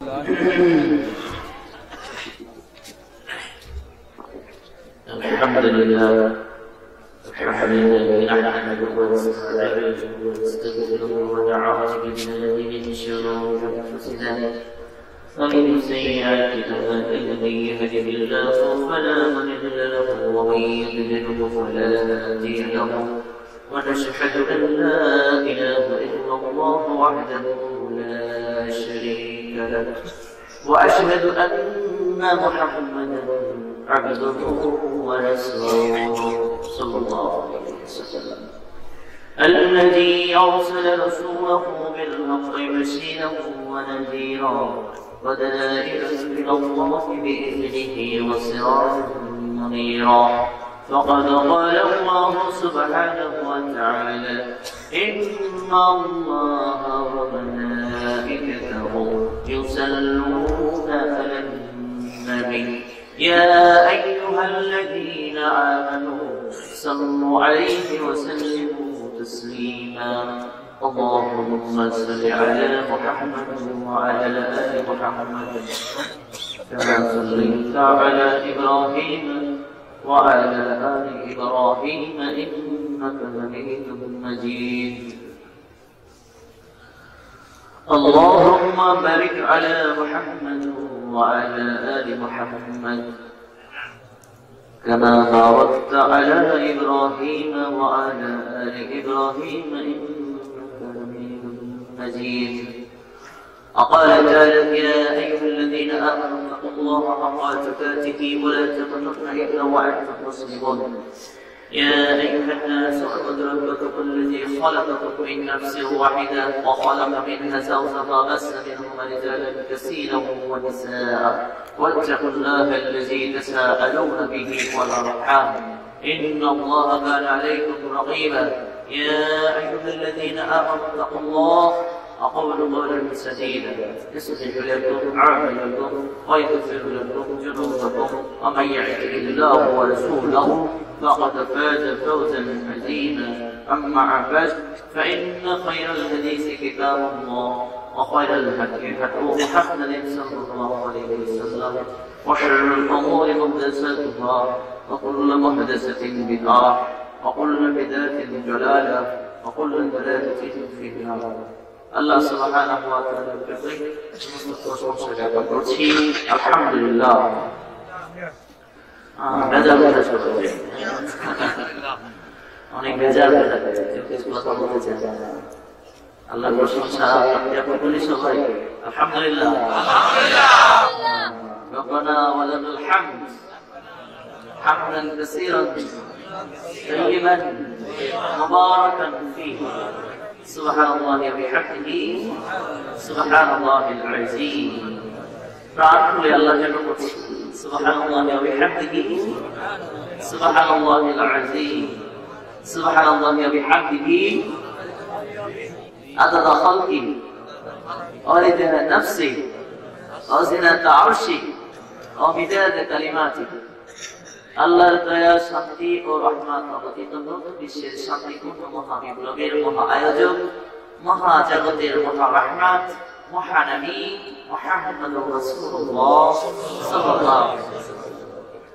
الحمد لله نحمده ونستعينه ونستغفره ونعوذ بالله من شرور انفسنا ومن سيئات أعمالنا، من يهده الله فلا مضل له ومن يضلل فلا هادي له، ونشهد أن لا إله إلا الله وحده لا شريك له، وأشهد أن محمدا عبده ورسوله صلى الله عليه وسلم، الذي أرسل رسوله بالحق بشيرا ونذيرا ودلائل إلى الله بإذنه وسراجا منيرا. فقد قال الله سبحانه وتعالى: إن الله وملائكته يصلون على النبي يا أيها الذين آمنوا صلوا عليه وسلموا تسليما. اللهم صل على محمد وعلى آل محمد كما صليت على إبراهيم وعلى آل إبراهيم إنك حميد مجيد. اللهم بارك على محمد وعلى آل محمد كما باركت على إبراهيم وعلى آل إبراهيم إنك حميد مجيد. وقال تعالى: يا أيها الذين آمنوا اتقوا الله حق تقاته ولا تموتن إلا وأنتم مسلمون. يا أيها الناس اعبدوا ربكم الذي خلقكم من نفس واحدة وخلق منها زوجها وبث منهما رجالا كثيرا ونساء، واتقوا الله الذي تساءلون به والأرحام إن الله كان عليكم رقيبا. يا أيها الذين آمنوا اتقوا الله وقولوا قولا سديدا يصلح لكم أعمالكم ويغفر لكم ذنوبكم، ومن يطع الله ورسوله فقد فاز فوزا عظيما. أما بعد، فإن خير الحديث كتاب الله وخير الهدي هدي محمد صلى الله عليه وسلم، وشر الأمور محدثاتها وكل محدثة بدعة وكل بدعة ضلالة وكل ضلالة في النار। আল্লাহ সুবহানাহু ওয়া তাআলার কাছে সমস্ত প্রশংসা জ্ঞাপন করছি। আলহামদুলিল্লাহ। অনেক বেজার কথা বলতে চাই। আল্লাহর প্রশংসা জ্ঞাপন করি সবাই। আলহামদুলিল্লাহ। রব্বানা ওয়া লাকাল হামদ হামদান কাসীরান তাইয়িবান মুবারাকান ফীহি سبحان الله وبحمده سبحان الله العظيم. প্রাণ খুলে আল্লাহর জন্য করছি سبحان الله وبحمده سبحان الله العظيم سبحان الله وبحمده عدد خلقه ورضا نفسه وزنة عرشه ومداد كلماته. আল্লাহর দয়া, শান্তি ও রহমত অবতীর্ণ হোক বিশ্বের শান্তিপূর্ণ মহাবিপ্লবের মহা আয়োজক, মহাজগতের মহা রহমত, মহানবী মুহাম্মদুর রাসূলুল্লাহ সাল্লাল্লাহু আলাইহি ওয়াসাল্লাম।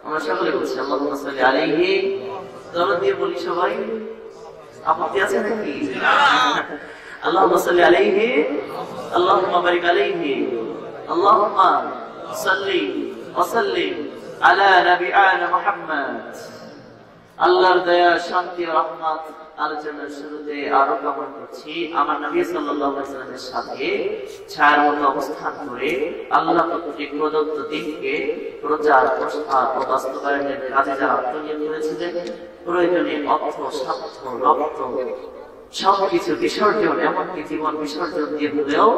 আমরা সকলে বলছি আল্লাহুম্মা সাল্লি আলাইহি। দরুদ দিয়ে বলি সবাই। আপত্তি আছে নাকি? আল্লাহুম্মা সাল্লি আলাইহি, আল্লাহুম্মা বারিক আলাইহি, আল্লাহুম্মা সাল্লি ওয়া সাল্লিম আলা নবিয়ানা মুহাম্মদ। আল্লাহর দয়া, শান্তি ও রহমত আলোচনার শুরুতে আরো জ্ঞাপন করছি আমার নবী সাল্লাল্লাহু আলাইহি ওয়াসাল্লামের সাথে ছায়ার মতো অবস্থান করে আল্লাহ কর্তৃক প্রদত্ত দিনকে প্রচার, প্রসার ও বাস্তবায়নের কাজে যারা আত্মনিয়োগ করেছিলেন, প্রয়োজনে অর্থ, স্বার্থ, রক্ত সবকিছু বিসর্জন, এমনকি জীবন বিসর্জন দিয়ে হলেও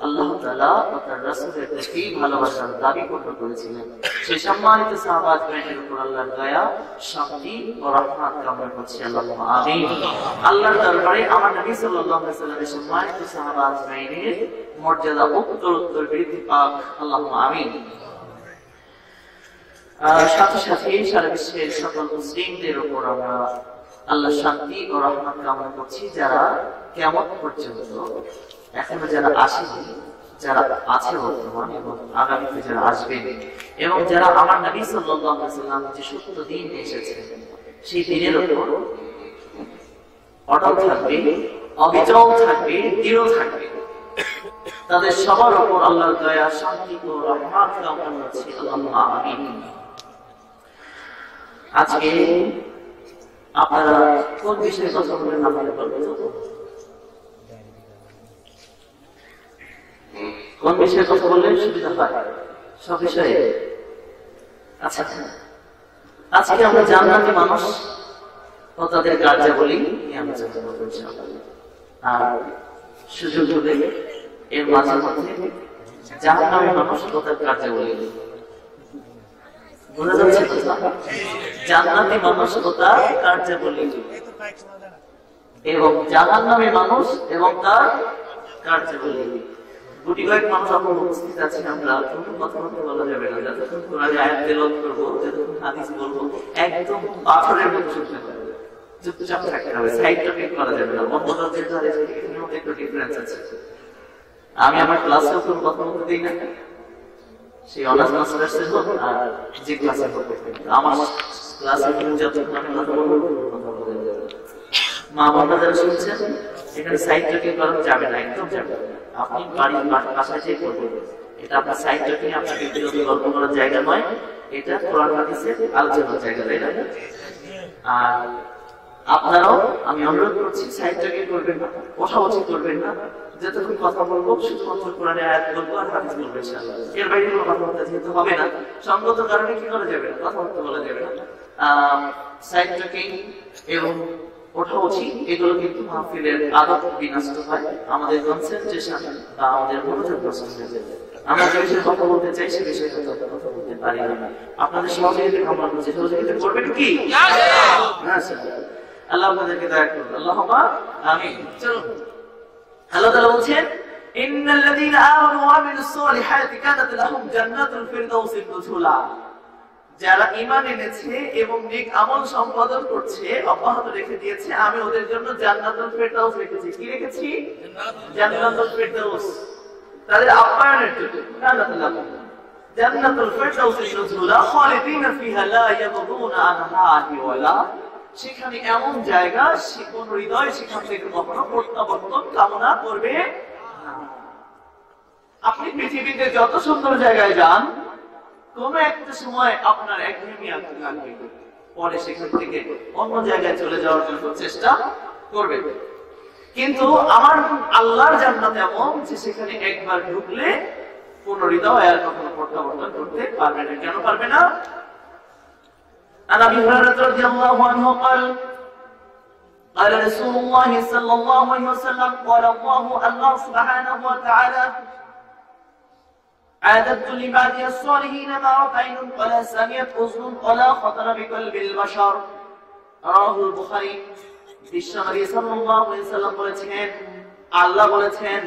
আল্লাহ তাআলা ও তার রাসূলের প্রতি ভালোবাসার দাবি পূর্ণ করেছিলেন। সেই সম্মানিত সাহাবায়ে কেরামের উপর আল্লাহর দয়া, শান্তি ও রহমত কামনা করছি। আল্লাহুম্মা আমিন। আল্লাহর দরবারে আমার নবী সাল্লাল্লাহু আলাইহি ওয়াসাল্লামের সম্মানিত সাহাবায়ে কেরামের মর্যাদা উত্তরোত্তর বৃদ্ধি পাক। আল্লাহুম্মা আমিন। সাথে সাথে সারা বিশ্বের সকল মুসলিমদের উপর আমরা আল্লাহ শান্তি ও রহমত কামনা করছি। যারা কিয়ামত পর্যন্ত এখনো যারা আসেনি যারা আছে বর্তমান এবং আগামীতে যারা আসবেন, এবং যারা আমার নবী সাল্লাল্লাহু আলাইহি ওয়াসাল্লাম যে সত্য দ্বীন এসেছে সেই দ্বীনের উপর অটল থাকবে, অবিচল থাকবে, দৃঢ় থাকবে, তাদের সবার উপর আল্লাহর দয়া, শান্তি ও রহমত কামনা করছি। আল্লাহুম্মা আমিন। আজকে আপনারা কোন বিষয়ে কথা বলবেন আপনারা বলবেন? কোন বিষয়ে কথা বললে সুবিধা হয়? সব বিষয়ে? আচ্ছা, আজকে আমরা জান্নাতি মানুষ ও তাদের কার্যাবলী নিয়ে আলোচনা করব ইনশাআল্লাহ। আর সুযোগ হলে এর মাঝে মধ্যে জাহান্নামী মানুষ ও তাদের কার্যাবলী, বোঝা যাচ্ছে কথা? জান্নাতি মানুষ ও তার কার্যাবলী এবং জাহান্নামী মানুষ এবং তার কার্যাবলী। গুটি কয়েক মানুষ আপনার উপস্থিত আছে, আমরা কোনো কথা বলা যাবে না, যতক্ষণ কোরআনে আয়াত তেলাওয়াত করব, যতক্ষণ হাদিস বলবো, একদম পাথরের মতো শুনতে হবে, চুপচাপ থাকতে হবে, সাইড টপিক করা যাবে না। অন্যদের যেটা এর মধ্যে একটু ডিফারেন্স আছে। আমি আমার ক্লাসেও কোনো কথা বলতে দিই না, সেই অনার্স মাস্টার্সে হোক আর যে ক্লাসে হোক, আমার ক্লাসে যতক্ষণ আমি কথা বলবো কথা বলা যাবে না। মা বাবা যারা শুনছেন এখানে সাইড টপিক করা যাবে না, একদম যাবে না। আপনি বাড়ির বাসায় যেয়ে করবেন, এটা আপনার সাইড টপিক, আপনার ব্যক্তিগত গল্প করার জায়গা নয়, এটা কোরআন হাদিসের আলোচনার জায়গা, তাই না? আর আপনারাও আমি অনুরোধ করছি সাইড টপিক করবেন না, বসাবসি করবেন না, যতক্ষণ কথা বলবো শুধুমাত্র কোরআনের আয়াত বলবো আর হাদিস বলবো ইনশাআল্লাহ। এর বাইরে কোনো কথা বলতে যেহেতু হবে না, সঙ্গত কারণে কি করা যাবে না, কথা বলতে বলা যাবে না। সাইড টপিক এবং ওঠাউঠি এগুলো কিন্তু মাহফিলের আদব বিনষ্ট হয়, আমাদের কনসেন্ট্রেশন বা আমাদের মনোযোগ নষ্ট হয়ে যায়। আমরা যে বিষয়ে কথা বলতে চাই সে বিষয়ে কথা বলতে পারি না। আপনাদের সহযোগিতা কামনা করছি, সহযোগিতা করবেন কি? আল্লাহ আপনাদেরকে দয়া করুন, আল্লাহুম্মা আমিন। চলো, আল্লাহ তাআলা বলছেন ইন্নাল্লাযীনা আমানু ওয়া আমিলুস সালিহাতি কানাত লাহুম জান্নাতুল ফিরদাউসি নুজুলা। যারা ঈমান এনেছে এবং নেক আমল সম্পাদন করছে, অব্যাহত রেখে দিয়েছে, আমি ওদের জন্য জান্নাতুল ফিরদাউস রেখেছি। কি রেখেছি? জান্নাতুল ফিরদাউস, তাদের আপ্যায়নের জন্য। জান্নাতুল ফিরদাউসি নুজুলা খালিদিনা ফিহা লা ইয়াবগুনা আনহা হিওয়ালা। সেখানে এমন জায়গা, কোন হৃদয় সেখান থেকে কখনো প্রত্যাবর্তন কামনা করবে না। আপনি পৃথিবীতে যত সুন্দর জায়গায় যান, কোন একটা সময় আপনার একঘেয়েমি লাগবে, পরে সেখান থেকে অন্য জায়গায় চলে যাওয়ার জন্য চেষ্টা করবে। কিন্তু আমার আল্লাহর জান্নাত এমন যে সেখানে একবার ঢুকলে কোন হৃদয় আর কখনো প্রত্যাবর্তন করতে পারবে না। কেন পারবে না? عن ابي هريره رضي الله عنه قال قال رسول الله صلى الله عليه وسلم قال الله سبحانه وتعالى أعددت لعبادي الصالحين ما رأت عين ولا سمعت أذن ولا خطر بقلب البشر رواه البخاري। বিশ্বনবী সাল্লাল্লাহু আলাইহি ওয়াসাল্লাম বলেছেন, আল্লাহ বলেছেন।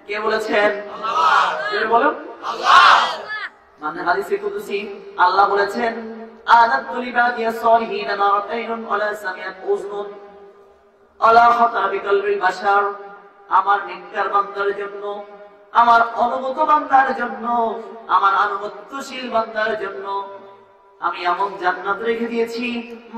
কে বলেছেন? আল্লাহ। কে বলেন? আল্লাহ। মানে হাদিসে কুদসি আল্লাহ বলেছেন, أعددت لعبادي الصالحين ما رأت عين ولا سمعت أذن ولا خطر بقلب البشر। আমার নেককার বান্দার জন্য, আমার অনুগত বান্দার জন্য, আমার আনুগত্যশীল বান্দার জন্য আমি এমন জান্নাত রেখে দিয়েছি,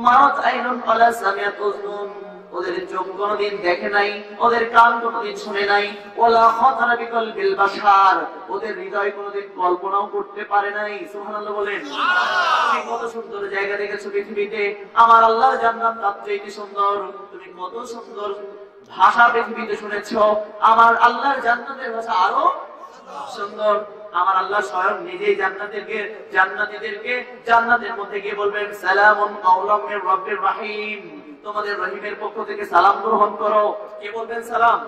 মারাত আইনুন ওয়ালা সামিআত উযনুন, ওদের চোখ কোনদিন দেখে নাই, ওদের কান কোনদিন শুনে নাই, ওয়ালা খাতারা বিকলবিল বাশার, ওদের হৃদয় কোনদিন কল্পনাও করতে পারে নাই। সুবহানাল্লাহ বলেন। তুমি কত সুন্দর জায়গা দেখেছো পৃথিবীতে, আমার আল্লাহর জান্নাত তার চেয়ে সুন্দর। তুমি কত সুন্দর ভাষা পৃথিবীতে শুনেছো, আমার আল্লাহর জান্নাতের ভাষা আরো সুন্দর। আমার আল্লাহ স্বয়ং নিজেই জান্নাতীদেরকে জান্নাতের মধ্যে গিয়ে বলবেন, সালামুন কাওলাম মির রাব্বির রহিম, তোমাদের রহিমের পক্ষ থেকে সালাম গ্রহণ করো। কে বলবেন সালাম?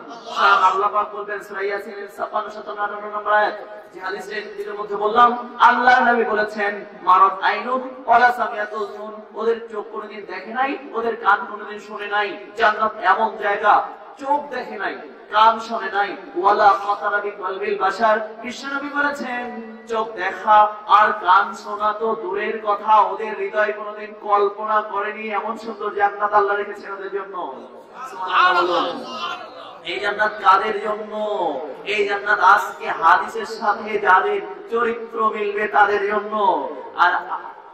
আল্লাহ পাক বলবেন সূরা ইয়াসিনের 56-57 নম্বর আয়াত, যে হাদিসের মধ্যে বললাম, আল্লাহর নবী বলেছেন, মারাত আইনুন ওয়ালা সামিআত উযনুন, ওদের চোখ কোনদিন দেখে নাই, ওদের কান কোনদিন শুনে নাই। জান্নাত এমন জায়গা, চোখ দেখে নাই, কান শুনে নাই, ওয়ালা খাতারা বিকলবিল বাশার। বিশ্বনবী বলেছেন চোখ দেখা আর কান শোনা তো দূরের কথা, ওদের হৃদয় কোনোদিন কল্পনা করেনি এমন সুন্দর জান্নাত আল্লাহ রেখেছেন ওদের জন্য। সুবহানাল্লাহ। এই জান্নাত কাদের জন্য? এই জান্নাত আজকে হাদিসের সাথে যাদের চরিত্র মিলবে তাদের জন্য, আর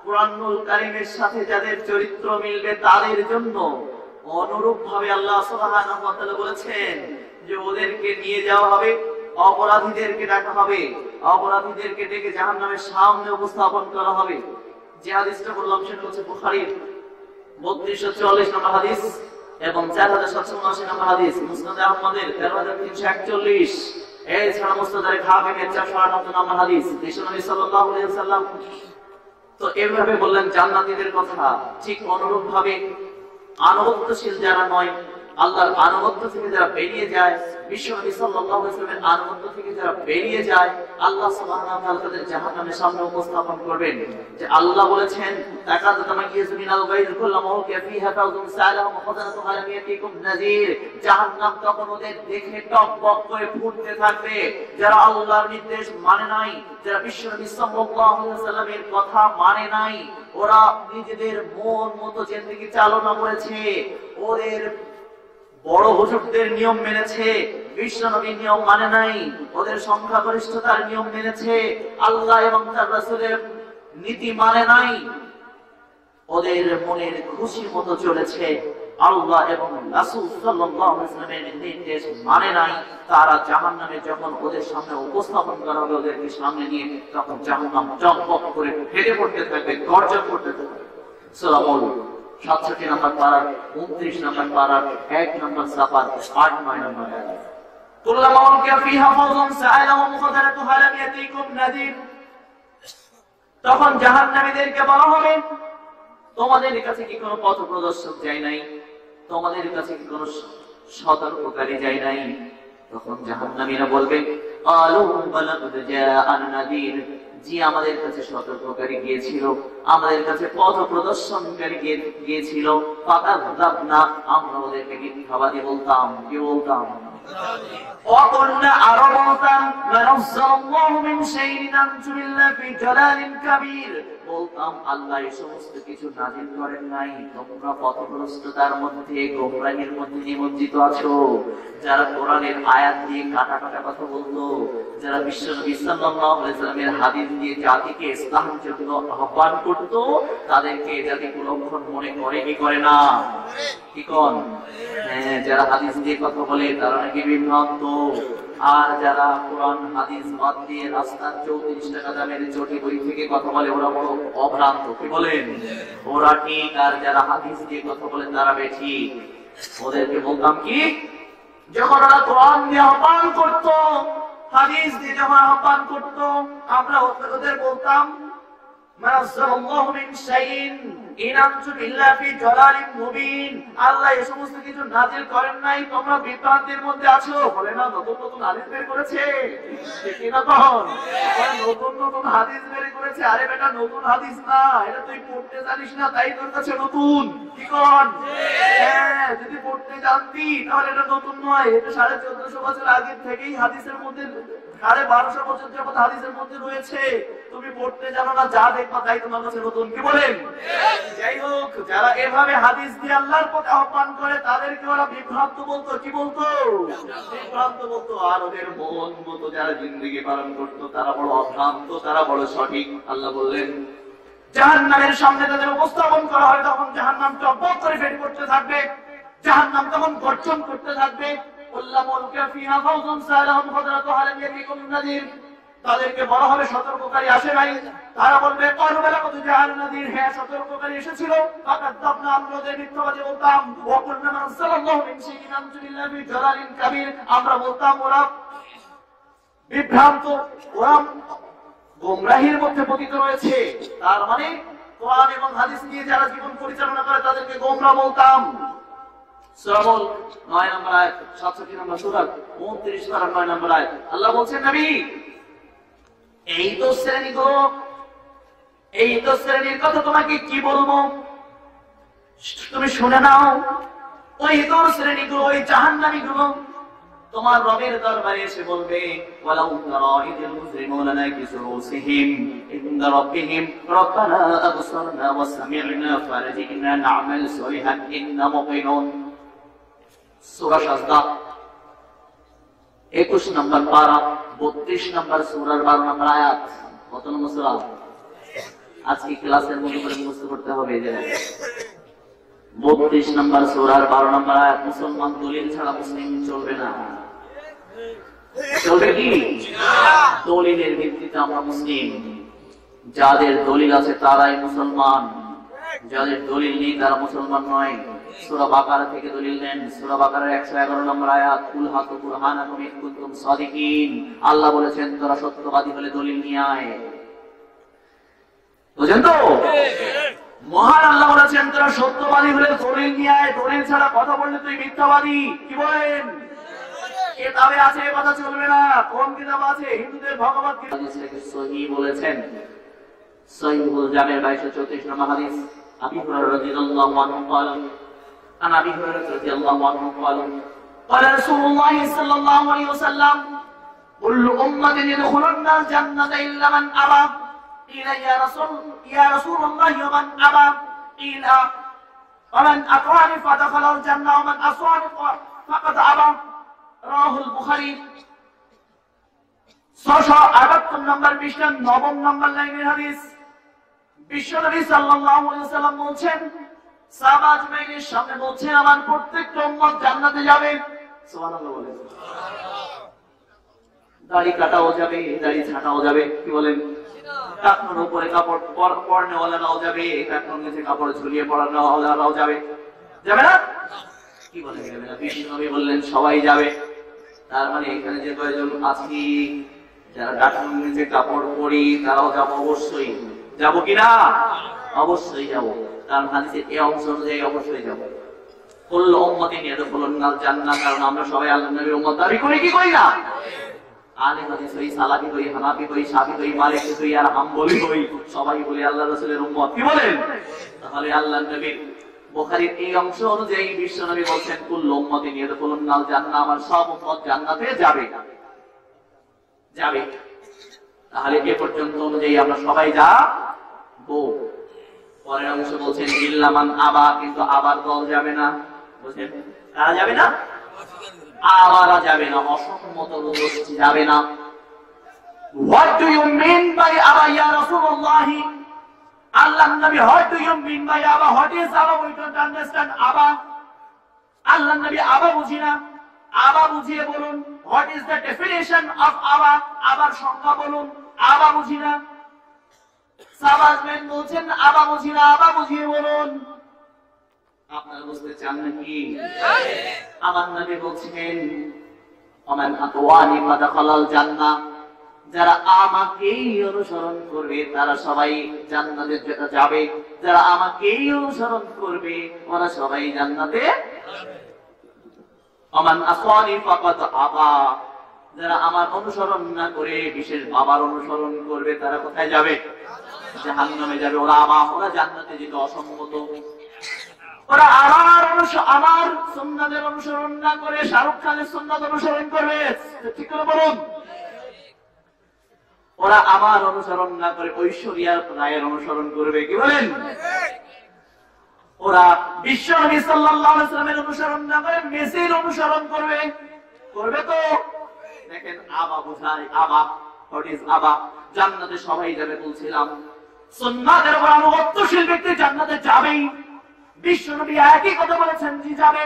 কুরআনুল কারীমের সাথে যাদের চরিত্র মিলবে তাদের জন্য। অনুরূপ ভাবে আল্লাহ সুবহানাহু ওয়া তাআলা বলেছেন যে ওদেরকে নিয়ে যাওয়া হবে, অপরাধীদেরকে ডাকা হবে, অপরাধীদেরকে ডেকে জাহান্নামের সামনে উপস্থাপন করা হবে। যে হাদিসটা বললাম সেটা হচ্ছে বুখারীর 3244 নম্বর হাদিস এবং 4779 নম্বর হাদিস, মুসনাদ আহমদের 13341, এছাড়া মুসনাদ হাকিমের 458 নম্বর হাদিস। বিশ্বনবী সাল্লাল্লাহু আলাইহি ওয়াসাল্লাম তো এভাবে বললেন জান্নাতীদের কথা। ঠিক অনুরূপ ভাবে আনুগত্যশীল যারা নয়, আল্লাহর আনুগত্য থেকে যারা বেরিয়ে যায়, বিশ্বনবী সাল্লাল্লাহু আলাইহি ওয়াসাল্লামের আনুগত্য থেকে যারা বেরিয়ে যায়, আল্লাহ সুবহানাহু ওয়া তাআলা তাদের জাহান্নামের সামনে উপস্থাপন করবেন। যে আল্লাহ বলেছেন তাকাদু তামাইয়াজু মিনাল গায়জ কুল্লামা হুকিয়া ফিহা ফাউযুন সালাম খাযানাতুহা লাম ইয়াতিকুম নাযীর। জাহান্নাম তখন ওদের দেখে টকবক করে ফুটতে থাকবে যারা আল্লাহর নির্দেশ মানে নাই, যারা বিশ্বনবী সাল্লাল্লাহু আলাইহি ওয়াসাল্লামের কথা মানে নাই, ওরা নিজেদের মন মতো জিন্দেগি চালনা করেছে, ওদের বড় হুজুরদের নিয়ম মেনেছে, বিশ্বনবীর নিয়ম মানে নাই, ওদের সংখ্যাগরিষ্ঠতার নিয়ম মেনেছে, আল্লাহ এবং তার রাসূলের নীতি মানে নাই, ওদের মনের খুশি মতো চলেছে, আল্লাহ এবং রাসূল সাল্লাল্লাহু আলাইহি ওয়াসাল্লামের নির্দেশ মানে নাই। তারা জাহান্নামে যখন ওদের সামনে উপস্থাপন করা হবে, ওদেরকে সামনে নিয়ে তখন জাহান্নাম চকচক করে ফেটে পড়তে থাকবে, গর্জন করতে থাকবে। সূরা মুলক 67 নম্বর পারা, 29 নম্বর পারা, 1 নম্বর সাফার, 8-9 নম্বর আয়াত। কুল্লামা উলকিয়া ফিহা ফাউযুন সাআলাহুম খাযানাতুহা লাম ইয়াতিকুম নাযীর। তখন জাহান্নামীদেরকে বলা হবে তোমাদের কাছে কি কোনো পথপ্রদর্শক যায় নাই, তোমাদের কাছে কি কোনো সতর্ককারী যায় নাই? তখন জাহান্নামীরা বলবে আলু বালাদ জাআন নাযীর, জি আমাদের কাছে সতর্ককারী গিয়েছিল, আমাদের কাছে পথ প্রদর্শনকারী গিয়েছিল, ফাকাযাবনা, আমরা ওদেরকে মিথ্যাবাদী বলতাম। কি বলতাম? وقلنا أربطا ما نزل الله من شيء أنتم إلا في ضلال كبير। বলতাম আল্লাহ এই সমস্ত কিছু নাযিল করেন নাই, তোমরা পথভ্রষ্টতার মধ্যে, গোমরাহির মধ্যে নিমজ্জিত আছো। যারা কোরআনের আয়াত দিয়ে কাটা কাটা কথা বলতো, যারা বিশ্বনবী সাল্লাল্লাহু আলাইহি ওয়াসাল্লামের হাদিস দিয়ে জাতিকে ইসলামের জন্য আহ্বান করত, তাদেরকে জাতি কুলক্ষণ মনে করে কি করে না? কি কোন? হ্যাঁ, যারা হাদিস দিয়ে কথা বলে তারা নাকি বিভ্রান্ত, আর যারা কোরআন হাদিস বাদ দিয়ে রাস্তার 34 টাকা দামের চটি বই থেকে কথা বলে ওরা বড় অভ্রান্ত। কি বলেন? ওরা ঠিক, আর যারা হাদিস দিয়ে কথা বলে তারা বেঠিক। ওদেরকে বলতাম কি, যখন ওরা কোরআন দিয়ে আহ্বান করত, হাদিস দিয়ে যখন আহ্বান করত, আমরা ওদের বলতাম মা নাযালাল্লাহু মিন শাইইন ইন আনতুম ইল্লা ফি যালালিন মুবিন। আল্লাহ এই সমস্ত কিছু নাযিল করেন নাই, তোমরা বিভ্রান্তির মধ্যে আছো। বলে না নতুন নতুন হাদিস বের করেছে, ঠিক না? তখন নতুন নতুন হাদিস বের করেছে। আরে বেটা নতুন হাদিস না, এটা তুই পড়তে জানিস না তাই তোর কাছে নতুন। কি কোন? হ্যাঁ, যদি পড়তে জানতি তাহলে এটা নতুন নয়, এটা 1450 বছর আগে থেকেই হাদিসের মধ্যে, 1250 বছর যাবত হাদিসের মধ্যে রয়েছে। তুমি পড়তে জানো না, যা দেখবা তাই তোমার কাছে নতুন। কি বলেন? যাই হোক, যারা এভাবে হাদিস দিয়ে আল্লাহর পথে আহ্বান করে তাদেরকে ওরা বিভ্রান্ত বলতো। কি বলতো? বিভ্রান্ত বলতো। আর ওদের মন মতো যারা জিন্দেগি পালন করতো তারা বড় অভ্রান্ত, তারা বড় সঠিক। আল্লাহ বললেন জাহান্নামের সামনে তাদের উপস্থাপন করা হয়, তখন জাহান্নাম টকবক করে ফেটে পড়তে থাকবে, জাহান্নাম তখন গর্জন করতে থাকবে। কুল্লামা উলকিয়া ফিহা ফাউযুন সাআলাহুম খাযানাতুহা লাম ইয়াতিকুম নাযীর। তাদেরকে বলা হবে সতর্ককারী আসে নাই। তারা বলবে ক্বালু বালা কদ জাআন নাযীর, হ্যাঁ সতর্ককারী এসেছিল। ফাকাযাবনা, আমরা ওদের মিথ্যাবাদী বলতাম। ওয়া কুলনা মা নাযালাল্লাহু মিন শাইইন আনতুম ইল্লা ফি যালালিন কাবীর, আমরা বলতাম ওরা বিভ্রান্ত, ওরা গোমরাহির মধ্যে পতিত রয়েছে। তার মানে কোরআন এবং হাদিস নিয়ে যারা জীবন পরিচালনা করে তাদেরকে গোমরা বলতাম। সূরা মুলক 9 নম্বর আয়াত, 67 নম্বর সূরা 29 পারা 9 নম্বর আয়াত। আল্লাহ বলছেন নবী এই তো শ্রেণীগুলো, এই তো শ্রেণীর কথা তোমাকে কি বলবো, তুমি শুনে নাও। ওই তো শ্রেণীগুলো, ওই জাহান্নামীগুলো তোমার রবের দরবারে এসে বলবে ওয়ালাউ তারা ইযিল মুজরিমুনা নাকিসু রুসিহিম ইনদা রাব্বিহিম রাব্বানা আবসারনা ওয়া সামি'না ফারজি'না না'মাল সলিহান ইন্না মুকিনুন। সূরা সাজদা 21 নম্বর পারা 32 নম্বর সূরার 12 নম্বর আয়াত। কত নম্বর সূরা? আজকে ক্লাসের মধ্যে করে মুখস্থ করতে হবে। এই যে 32 নম্বর সূরার 12 নম্বর আয়াত। মুসলমান দলিল ছাড়া মুসলিম চলবে না। চলবে কি? দলিলের ভিত্তিতে আমরা মুসলিম। যাদের দলিল আছে তারাই মুসলমান, যাদের দলিল নেই তারা মুসলমান নয়। সূরা বাকারা থেকে দলিল নেন। সূরা বাকারার 111 নম্বর আয়াত, কুল হাতু বুরহানাকুম ইন কুনতুম সাদিকিন। আল্লাহ বলেছেন তোরা সত্যবাদী হলে দলিল নিয়ে আয়। বুঝেন তো? মহান আল্লাহ বলেছেন তোরা সত্যবাদী হলে দলিল নিয়ে আয়। দলিল ছাড়া কথা বললে তুই মিথ্যাবাদী। কি বলেন? কিতাবে আছে এই কথা চলবে না। কোন কিতাব আছে? হিন্দুদের ভগবত গীতা। হাদিসটাকে সহিহ বলেছেন। সহিহুল জামির 2234 নম্বর হাদিস। আবু হুরায়রা রাদিয়াল্লাহু আনহু قال عن ابي هريره رضي الله عنه قال قال رسول الله صلى الله عليه وسلم كل امه يدخلون الجنه الا من ابى قيل يا رسول الله ومن ابى قيل ومن اطاعني فدخل الجنه ومن عصاني فقد ابى رواه البخاري। 678 নম্বর পৃষ্ঠার 9 নম্বর লাইনের হাদিস। বিশ্বনবী সাল্লাল্লাহু আলাইহি ওয়াসাল্লাম বলেন সাহাবা আজমাইনের সামনে বলছেন আমার প্রত্যেকটা উম্মত জান্নাতে যাবে। সুবহানাল্লাহ বলেন। দাড়ি কাটাও যাবে, দাড়ি ছাটাও যাবে। কি বলেন? কাপড় উপরে কাপড় পরনেওয়ালারাও যাবে, কাপড় নিচে কাপড় ঝুলিয়ে পরানোওয়ালারাও যাবে। যাবে না? কি বলেন? যাবে না। বিশ্বনবী বললেন সবাই যাবে। তার মানে এখানে যে কয়জন আছি যারা কাপড় নিচে কাপড় পরি তারাও যাব। অবশ্যই যাব কিনা? অবশ্যই যাব। কারণ হাদিসের এই অংশ অনুযায়ী অবশ্যই যাব। কুল্লু উম্মাতিন ইয়াদখুলুনাল জান্নাহ। কারণ আমরা সবাই আল্লাহর নবীর উম্মত দাবি করি কি করি না? আলে হাদিস হই, সালাফি হই, হানাফি হই, শাফি হই, মালিকি হই আর হাম্বলি হই, সবাই বলি আল্লাহর রাসূলের উম্মত। কি বলেন? তাহলে আল্লাহর নবীর বুখারীর এই অংশ অনুযায়ী বিশ্বনবী বলেন কুল্লু উম্মাতিন ইয়াদখুলুনাল জান্নাহ। আমার সব উম্মত জান্নাতে যাবে যাবে। তাহলে এ পর্যন্ত অনুযায়ী আমরা সবাই যাব। পরের অংশ বলছেন ইল্লা মান আবা, কিন্তু আবার দল যাবে না। বুঝছেন? কারা যাবে না? আবারা যাবে না, অসম্মত গোষ্ঠী যাবে না। What do you mean by aba ya Rasulullah? আল্লাহর নবী, what do you mean by aba? What is aba? We don't understand aba. আল্লাহর নবী আবা বুঝি না। আবা বুঝিয়ে বলুন। What is the definition of aba? আবার সংজ্ঞা বলুন। আবা বুঝি না। সাহাবাজমেন বলছেন আবা বুঝি না, আবা বুঝিয়ে বলুন। আপনারা বুঝতে চান নাকি? আমার নবী বলছেন ওমান আতওয়ানি ফাদাখালাল জান্নাহ। যারা আমাকেই অনুসরণ করবে তারা সবাই জান্নাতে যাবে। যারা আমাকেই অনুসরণ করবে ওরা সবাই জান্নাতে যাবে। ওমান আসানি ফাকাদ আবা। যারা আমার অনুসরণ না করে বিশেষ বাবার অনুসরণ করবে তারা কোথায় যাবে? জাহান্নামে যাবে। ওরা ওরা জান্নাতে যেতে অসম্মত। ওরা আমার সুন্নাতের অনুসরণ না করে শাহরুখ খানের সুন্নাত অনুসরণ করবে। ঠিক করে বলুন। ওরা আমার অনুসরণ না করে ঐশ্বরিয়া রায়ের অনুসরণ করবে। কি বলেন? ওরা বিশ্বনবী সাল্লাল্লাহু আলাইহি ওয়াসাল্লামের অনুসরণ না করে মেসির অনুসরণ করবে। করবে তো? দেখেন আবা বুঝায়। আবা, হোয়াট ইজ আবা? জান্নাতে সবাই যাবে বলছিলাম। সুন্নাতের উপর আনুগত্যশীল ব্যক্তি জান্নাতে যাবেই। বিশ্বনবী একই কথা বলেছেন, জি যাবে।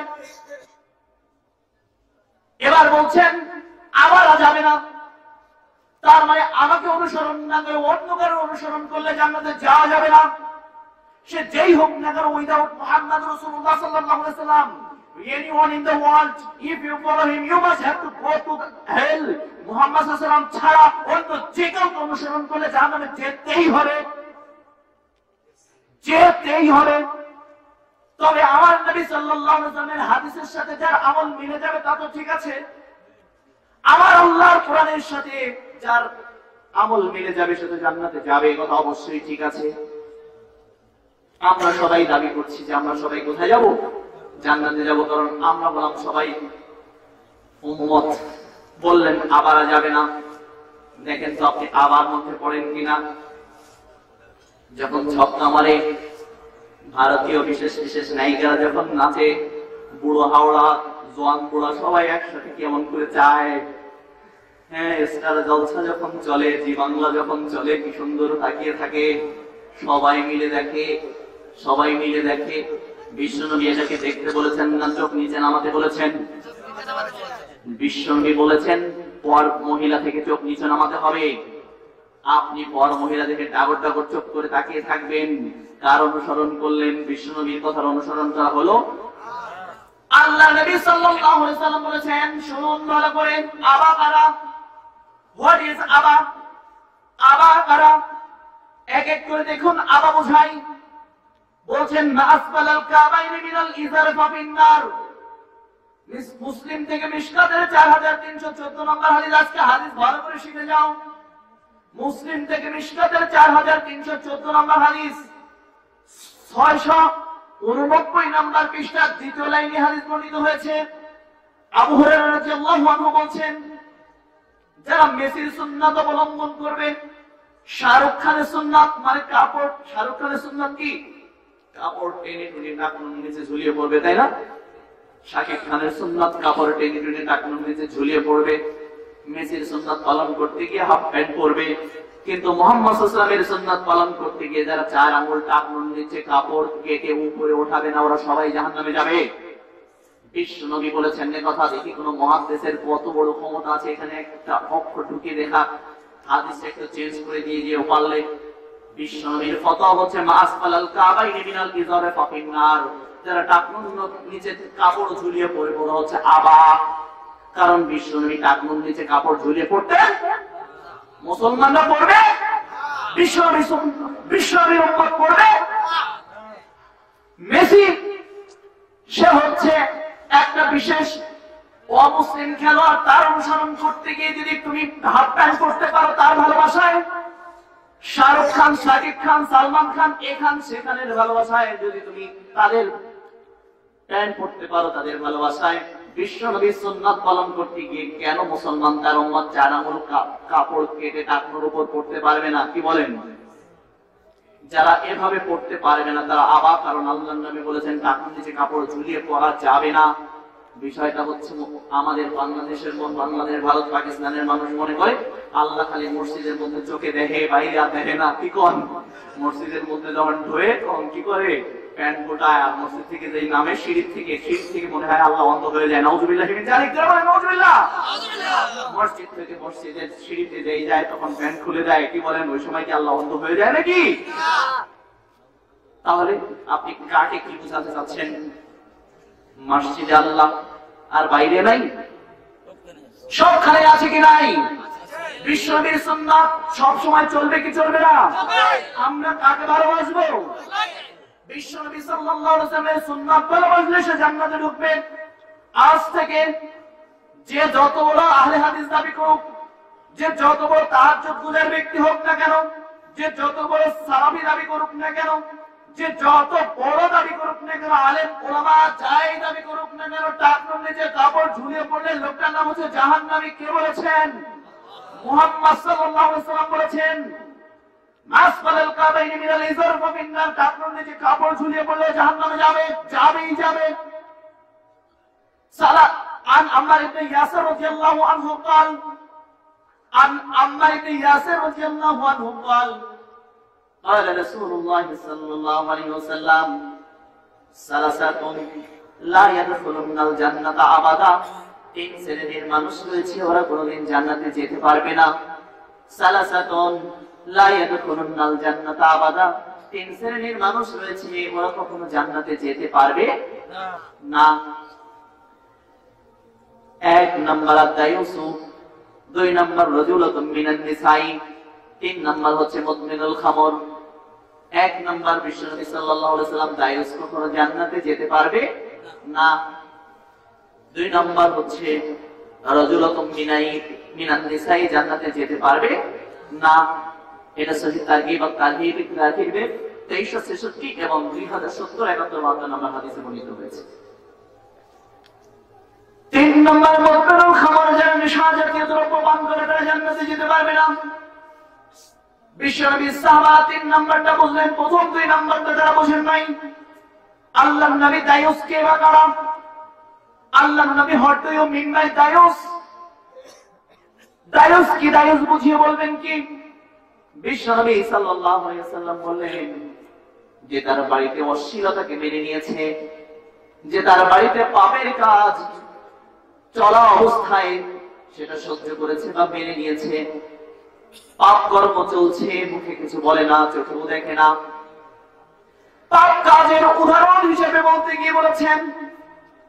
এবার বলছেন আবারও যাবে না। তার মানে আমাকে অনুসরণ না করে অন্য কারো অনুসরণ করলে জান্নাতে যাওয়া যাবে না। সে যেই হোক না কেন, উইদাউট মুহাম্মদ রাসূলুল্লাহ সাল্লাল্লাহু আলাইহি ওয়াসাল্লাম, anyone in the world, if you follow him you must have to go to hell. Muhammad সাল্লাল্লাহু আলাইহি ওয়াসাল্লাম ছাড়া অন্য যে কেউ অনুসরণ করলে জাহান্নামে যেতেই হবে, যেতেই হবে। তবে আমার নবী সাল্লাল্লাহু আলাইহি ওয়াসাল্লামের হাদিসের সাথে যার আমল মিলে যাবে তা তো ঠিক আছে। আমার আল্লাহর কোরআনের সাথে যার আমল মিলে যাবে সে তো জান্নাতে যাবে, কথা অবশ্যই ঠিক আছে। আমরা সবাই দাবি করছি যে আমরা সবাই কোথায় যাব? জান্নাতে যাব। কারণ আমরা বললাম সবাই উম্মত বললেন আবার যাবে না। দেখেন তো আপনি আবার মধ্যে পড়েন কিনা। যখন ছক্কা মারে ভারতীয় বিশেষ বিশেষ নায়িকারা যখন নাচে, বুড়ো হাওড়া জোয়ান বুড়া সবাই একসাথে কেমন করে চায়। হ্যাঁ, স্টার জলসা যখন চলে, জি বাংলা যখন চলে, কি সুন্দর তাকিয়ে থাকে, সবাই মিলে দেখে, সবাই মিলে দেখে। বিশ্বনবী এটাকে দেখতে বলেছেন না চোখ নিচে নামাতে বলেছেন? বিশ্বনবী বলেছেন পর মহিলা থেকে চোখ নিচে নামাতে হবে। আপনি পর মহিলা দেখে ডাগর ডাগর চোখ করে তাকিয়ে থাকবেন। কার অনুসরণ করলেন? বিশ্বনবীর কথার অনুসরণ করা হলো। আল্লাহ নবী সাল্লাল্লাহু আলাইহি ওয়াসাল্লাম বলেছেন, শুনুন ভালো করে, আবা কারা। হোয়াট ইজ আবা? আবা কারা? এক এক করে দেখুন আবা বোঝাই। বলছেন মা আসফালাল কাবাইনি মিনাল ইজার ফাফিন্নার। মুসলিম থেকে মিশকাতের 4314 নম্বর হাদিস। আজকে হাদিস ভালো করে শিখে যাও। মুসলিম থেকে মিশকাতের 4314 নম্বর হাদিস, 689 নম্বর পৃষ্ঠা দ্বিতীয় লাইনে হাদিস বর্ণিত হয়েছে। আবু হুরায়রা রাদিয়াল্লাহু আনহু বলেন, যারা মেসির সুন্নাত অবলম্বন করবে, শাহরুখ খানের সুন্নাত মানে কাপড়, শাহরুখ খানের সুন্নাত কি? কাপড় টেনে টেনে টাকনুর নিচে ঝুলিয়ে পড়বে, তাই না? শাকিব খানের সুন্নাত কাপড় টেনে টেনে টাকনুর নিচে ঝুলিয়ে পড়বে। মেসির সুন্নাত পালন করতে গিয়ে হাফ প্যান্ট পরবে। কিন্তু মুহাম্মদ সাল্লাল্লাহু আলাইহি ওয়াসাল্লামের সুন্নাত পালন করতে গিয়ে যারা 4 আঙ্গুল টাকনুর নিচে কাপড় কেটে উপরে ওঠাবে না, ওরা সবাই জাহান্নামে যাবে। বিশ্বনবী বলেছেন এ কথা। দেখি কোন মুহাদ্দিসের কত বড় ক্ষমতা আছে এখানে একটা অক্ষর ঢুকিয়ে দেখা, হাদিসটা একটু চেঞ্জ করে দিয়ে পারলে। বিশ্বনবীর ফতোয়া হচ্ছে মা আসফালাল কাবাইনি মিনাল ইজারে ফাফিন্নার। যারা টাকনুর নিচে কাপড় ঝুলিয়ে পড়ে, ওরা হচ্ছে আবা। কারণ বিশ্বনবী টাকনুর নিচে কাপড় ঝুলিয়ে পড়তেন, মুসলমানরা পড়বে, বিশ্বনবীর উম্মত পড়বে। মেসি সে হচ্ছে একটা বিশেষ অমুসলিম খেলোয়াড়, তার অনুসরণ করতে গিয়ে যদি তুমি হাফ প্যান্ট করতে পারো তার ভালোবাসায়, শাহরুখ খান, শাকিব খান, সালমান খান এখান সেখানের ভালোবাসায় যদি তুমি তাদের প্যান্ট পড়তে পারো তাদের ভালোবাসায়, বিশ্বনবীর সুন্নাত পালন করতে গিয়ে কেন মুসলমান তার উম্মত 4 আঙ্গুল কাপড় কেটে টাকনুর উপর পড়তে পারবে না? কি বলেন? যারা এভাবে পড়তে পারবে না তারা আবা। কারণ আল্লাহর নবী বলেছেন টাকনুর নিচে কাপড় ঝুলিয়ে পড়া যাবে না। বিষয়টা হচ্ছে আমাদের বাংলাদেশের বাংলাদেশ, ভারত, পাকিস্তানের মানুষ মনে করে আল্লাহ খালি মসজিদের মধ্যে চোখে দেখে, বাইরে আর দেখে না। কি কোন মসজিদের মধ্যে যখন ঢোয়ে তখন কি করে? প্যান্ট গোটায়। আর মসজিদ থেকে যেই নামে সিঁড়ি থেকে মনে হয় আল্লাহ অন্ধ হয়ে যায়। নাউজুবিল্লাহ। মসজিদ থেকে মসজিদের সিঁড়িতে যেই যায় তখন প্যান্ট খুলে যায়। কি বলেন? ওই সময় কি আল্লাহ অন্ধ হয়ে যায় নাকি? তাহলে আপনি কাকে কি বোঝাতে চাচ্ছেন? মসজিদে আল্লাহ আর বাইরে নাই? সবখানে আছে কি নাই? বিশ্বনবীর সুন্নাত সব সময় চলবে কি চলবে না? আমরা কাকে ভালোবাসবো? বিশ্বনবী সাল্লাল্লাহু আলাইহি ওয়াসাল্লামের সুন্নাত ভালোবাসলে সে জান্নাতে ঢুকবে। আজ থেকে যে যত বড় আহলে হাদিস দাবি করুক, যে যত বড় তাহাজ্জুদ গুজার ব্যক্তি হোক না কেন, যে যত বড় সাহাবী দাবি করুক না কেন, যে যত বড় দাবি করুক না কেন, আলেম ওলামা যাই দাবি করুক না কেন, টাকনুর নিচে কাপড় ঝুলিয়ে পড়লে লোকটার নাম হচ্ছে জাহান্নামী। কে বলেছেন? মুহাম্মদ সাল্লাল্লাহু আলাইহি ওয়াসাল্লাম বলেছেন আসফালাল কাবাইনি মিনাল ইজার ফাফিন্নার। টাকনুর নিচে কাপড় ঝুলিয়ে পড়লে জাহান্নামে যাবে, যাবে। সালা আন আম্মার ইবনে ইয়াসির রাদিয়াল্লাহু আনহু قال عن عمار بن ياسر رضي الله عنه قال رسول الله صلى الله عليه وسلم ثلاثه لا يدخلون الجنه ابدا। 3 শ্রেণীর মানুষ রয়েছে, ওরা কোনোদিন জান্নাতে যেতে পারবে না। সালাসাতুন লা ইয়াদখুলুনাল জান্নাতা আবাদা। 3 শ্রেণীর মানুষ রয়েছে, ওরা কখনো জান্নাতে যেতে পারবে না। 1 নাম্বার আদ-দায়ুসু, 2 নাম্বার রাজুলাতুম মিনান নিসাই, 3 নাম্বার হচ্ছে মুদমিনুল খামর। 1 নাম্বার বিশ্বনবী সাল্লাল্লাহু আলাইহি ওয়াসাল্লাম দায়ুস কখনো জান্নাতে যেতে পারবে না। 2 নাম্বার হচ্ছে রাজুলাতুম মিনান নিসাই, জান্নাতে যেতে পারবে না। এটা সহিহ তারগিব ও তারহিব 2366 এবং 2070 71 নম্বর হাদিসে বর্ণিত হয়েছে। তিন নম্বর মুদমিনুল খামর, যারা নেশা জাতীয় দ্রব্য পান করে তারা জান্নাতে যেতে পারবে না। বিশ্বনবী সাহাবা তিন নম্বরটা বুঝলেন, প্রথম দুই নম্বরটা তারা বুঝেন নাই। আল্লাহর নবী দায়ুস কে বা কারা? আল্লাহর নবী what do you mean by দায়ুস? দায়ুস কি? দায়ুস বুঝিয়ে বলবেন কি? বিশ্বনবী সাল্লাল্লাহু আলাইহি ওয়াসাল্লাম বললেন যে তার বাড়িতে অশ্লীলতাকে মেনে নিয়েছে, যে তার বাড়িতে পাপের কাজ চলা অবস্থায় সেটা সহ্য করেছে বা মেনে নিয়েছে, পাপ কর্ম চলছে, মুখে কিছু বলে না, চোখেও দেখে না। পাপ কাজের উদাহরণ হিসেবে বলতে গিয়ে বলেছেন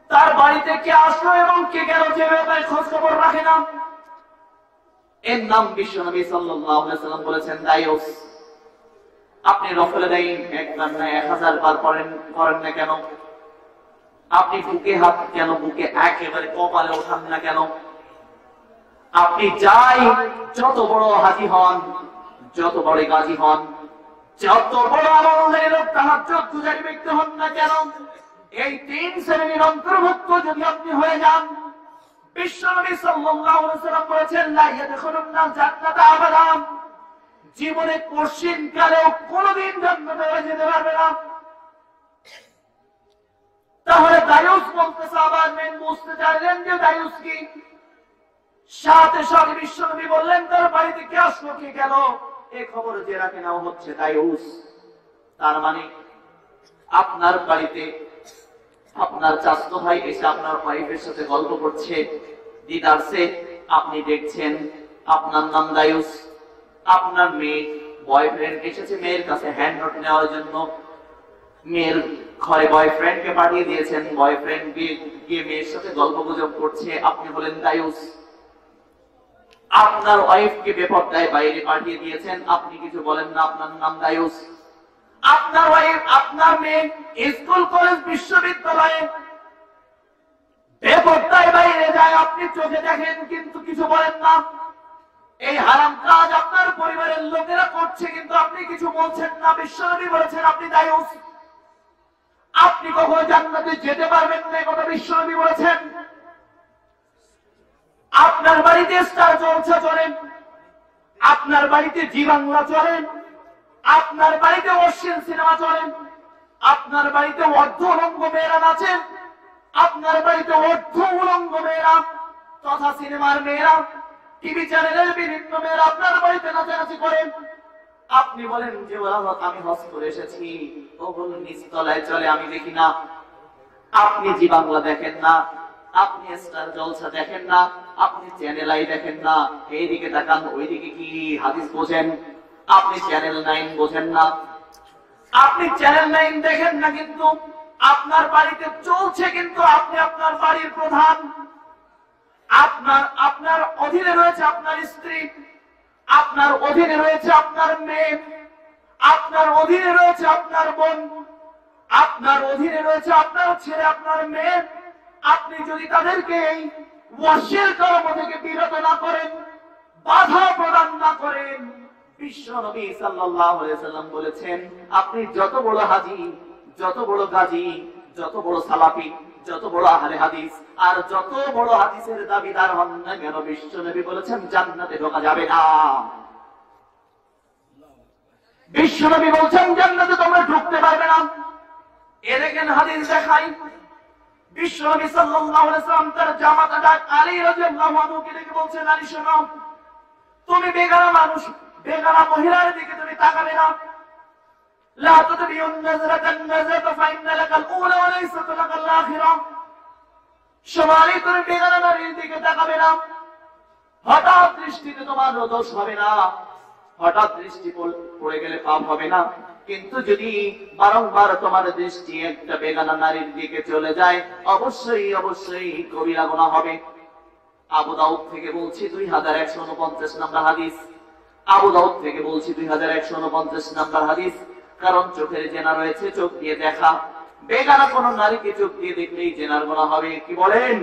তার বাড়িতে কে আসলো এবং কে গেল যে ব্যাপারে খোঁজ খবর রাখে না, এর নাম বিশ্বনবী সাল্লাল্লাহু আলাইহি ওয়াসাল্লাম বলেছেন দায়ুস। আপনি রফলে দেই একবার না 1000 বার করেন না কেন? আপনি বুকে হাত কেন, বুকে একেবারে কপালে ওঠান না কেন? আপনি যাই যত বড় হাজি হন, যত বড় গাজী হন, যত বড় আমলের লোক, তাহাজ্জুদ গুজারি ব্যক্তি হন না কেন, এই তিন শ্রেণীর অন্তর্ভুক্ত যদি আপনি হয়ে যান, বিশ্বনবী সাল্লাল্লাহু আলাইহি ওয়াসাল্লাম বলেছেন লা ইয়াদখুলুন জান্নাতা আবাদা, জীবনে কোশ্চিন কালেও কোনদিন জান্নাতে যেতে পারবে না। তাহলে দায়ুস বলতেছে, আবার মেন বুঝতে চাইলেন যে দায়ুস কি? সাথে সাথে বিশ্বনবী বললেন তার বাড়িতে কে আসলো কে গেল এই খবর যে রাখে নাও হচ্ছে দায়ুস। তার মানে আপনার বাড়িতে আপনার চাচতো ভাই এসে আপনার ওয়াইফের সাথে গল্প করছে, দিদারসে আপনি দেখছেন, আপনার নাম দায়ুস। আপনার মেয়ে বয়ফ্রেন্ড এসেছে মেয়ের কাছে হ্যান্ড নোট নেওয়ার জন্য, মেয়ের ঘরে বয়ফ্রেন্ডকে পাঠিয়ে দিয়েছেন, বয়ফ্রেন্ড গিয়ে মেয়ের সাথে গল্প গুজব করছে, আপনি বলেন দায়ুস। আপনার ওয়াইফকে বেপরদায় বাইরে পাঠিয়ে দিয়েছেন, আপনি কিছু বলেন না, আপনার নাম দায়ুস। আপনার ওয়াইফ, আপনার মেয়ে স্কুল কলেজ বিশ্ববিদ্যালয়ে বেপরদায় বাইরে যায়, আপনি চোখে দেখেন কিন্তু কিছু বলেন না। এই হারাম কাজ আপনার পরিবারের লোকেরা করছে কিন্তু আপনি কিছু বলছেন না, বিশ্বনবী বলেছেন আপনি দায়ুস। আপনি কখনো জান্নাতে যেতে পারবেন না, কথা বিশ্বনবী বলেছেন। আপনার বাড়িতে স্টার জলসা চলেন, আপনার বাড়িতে জি বাংলা চলেন, আপনার বাড়িতে অশ্লীল সিনেমা চলেন, আপনার বাড়িতে অর্ধ উলঙ্গ মেয়েরা নাচেন, আপনার বাড়িতে অর্ধ উলঙ্গ মেয়েরা তথা সিনেমার মেয়েরা, টিভি চ্যানেলের বিভিন্ন মেয়েরা আপনার বাড়িতে নাচানাচি করেন। আপনি বলেন যে আমি হজ করে এসেছি, ওগুলো নিচতলায় চলে, আমি দেখি না। আপনি জি বাংলা দেখেন না, আপনি স্টার জলসা দেখেন না, আপনি চ্যানেল আই দেখেন না, এইদিকে তাকান ওইদিকে কি হাদিস বোঝেন, আপনি চ্যানেল 9 বোঝেন না, আপনি চ্যানেল 9 দেখেন না, কিন্তু আপনার বাড়িতে চলছে, কিন্তু আপনি আপনার বাড়ির প্রধান, আপনার অধীনে রয়েছে আপনার স্ত্রী, আপনার অধীনে রয়েছে আপনার মেয়ে, আপনার অধীনে রয়েছে আপনার বোন, আপনার অধীনে রয়েছে আপনার ছেলে, আপনার মেয়ে। আপনি যদি তাদেরকে এই ওয়াশিল কর্ম থেকে বিরত না করেন, বাধা প্রদান না করেন, বিশ্বনবী সাল্লাল্লাহু আলাইহি ওয়াসাল্লাম বলেছেন আপনি যত বড় হাজী, যত বড় গাজী, যত বড় সালাফি, যত বড় আহলে হাদিস আর যত বড় হাদিসের দাবিদার হন না কেন, বিশ্বনবী বলেছেন জান্নাতে ঢোকা যাবে না। বিশ্বনবী বলছেন জান্নাতে তোমরা ঢুকতে পারবে না। এ দেখেন হাদিস দেখাই, বিশ্বনবী সাল্লাল্লাহু আলাইহি ওয়াসাল্লাম তার জামাতা আলী রাদিয়াল্লাহু আনহুকে ডেকে বলছেন, আলী শোনো, তুমি বেগানা মানুষ, বেগানা মহিলার দিকে তুমি তাকাবে না। লা তুতবিউন নাজরাতান নাজাতা ফাইন্না লাকাল উলা ওয়া লাইসাত লাকাল আখিরা। সমালি তুমি বেগানা নারীর দিকে তাকাবে না, হঠাৎ দৃষ্টিতে তোমার দোষ হবে না, হঠাৎ দৃষ্টি পড়ে গেলে পাপ হবে না, কিন্তু যদি বারংবার তোমার দৃষ্টি একটা বেগানা নারীর দিকে চলে যায়, অবশ্যই অবশ্যই কবিরা গুনাহ হবে। আবু দাউদ থেকে বলছি 2149 নম্বর হাদিস, আবু দাউদ থেকে বলছি 2149 নম্বর হাদিস। কারণ চোখের জেনা রয়েছে, চোখ দিয়ে দেখা, বেগানা কোন নারীকে চোখ দিয়ে দেখলেই জেনার গুনাহ হবে। কি বলেন?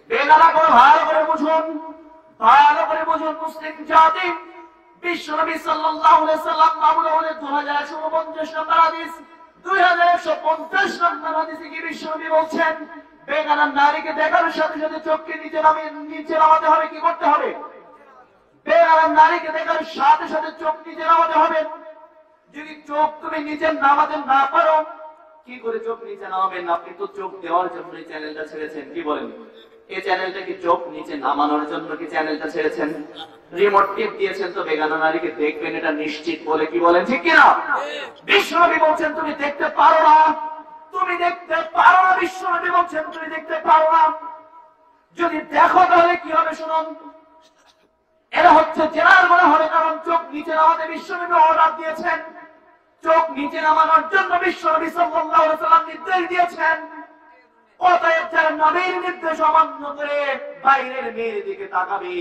বেগানা কোন, ভালো করে বুঝুন, ভালো করে বুঝুন মুসলিম জাতি। বিশ্বনবী সাল্লাল্লাহু আলাইহি ওয়াসাল্লাম আবু দাউদের 2149 নম্বর হাদিস, 2150 নম্বর হাদিসে কি বিশ্বনবী বলছেন, বেগানা নারীকে দেখার সাথে সাথে চোখকে নিচে নামাতে হবে। কি করতে হবে? বেগানা নারীকে দেখার সাথে সাথে চোখ নিচে নামাতে হবে। যদি চোখ তুমি নিচে নামাতে না পারো, কি করে চোখ নিচে নামাবেন? আপনি তো চোখ দেওয়ার জন্য এই চ্যানেলটা ছেড়েছেন, কি বলেন? এই চ্যানেলটা কি চোখ নিচে নামানোর জন্য কি চ্যানেলটা ছেড়েছেন? রিমোট টিপ দিয়েছেন তো বেগানা নারীকে দেখবেন এটা নিশ্চিত বলে, কি বলেন? ঠিক কিনা? বিশ্বনবী বলছেন তুমি দেখতে পারো না, তুমি দেখতে পারো না। বিশ্বনবী বলছেন তুমি দেখতে পারো না। যদি দেখো তাহলে কি হবে শুনুন। এরা হচ্ছে জেনার গুনাহ হবে, কারণ চোখ নিচে নামাতে বিশ্বনবী অর্ডার দিয়েছেন। চোখ নিচে নামানোর জন্য বিশ্বনবী সাল্লাল্লাহু আলাইহি ওয়াসাল্লাম নির্দেশ দিয়েছেন। অতএব যারা নবীর নির্দেশ অমান্য করে বাইরের মেয়ের দিকে তাকাবে,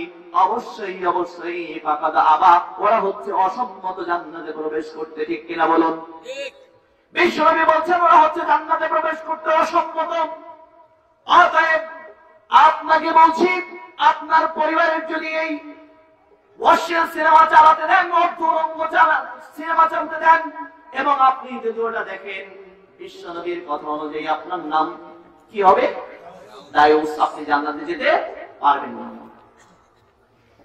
অবশ্যই অবশ্যই ফাকাদ আবা, ওরা হচ্ছে অসম্মত জান্নাতে প্রবেশ করতে। ঠিক কিনা বলুন? বিশ্বনবী বলছেন ওরা হচ্ছে জান্নাতে প্রবেশ করতে অসম্মত। অতএব আপনাকে বলছি, আপনার পরিবারের যদি এই অশ্লীল সিনেমা চালাতে দেন, অর্থরঙ্গ সিনেমা চালাতে দেন, এবং আপনি যদি ওটা দেখেন, বিশ্বনবীর কথা অনুযায়ী আপনার নাম কি হবে? দায়ুস। আপনি জান্নাতে যেতে পারবেন না।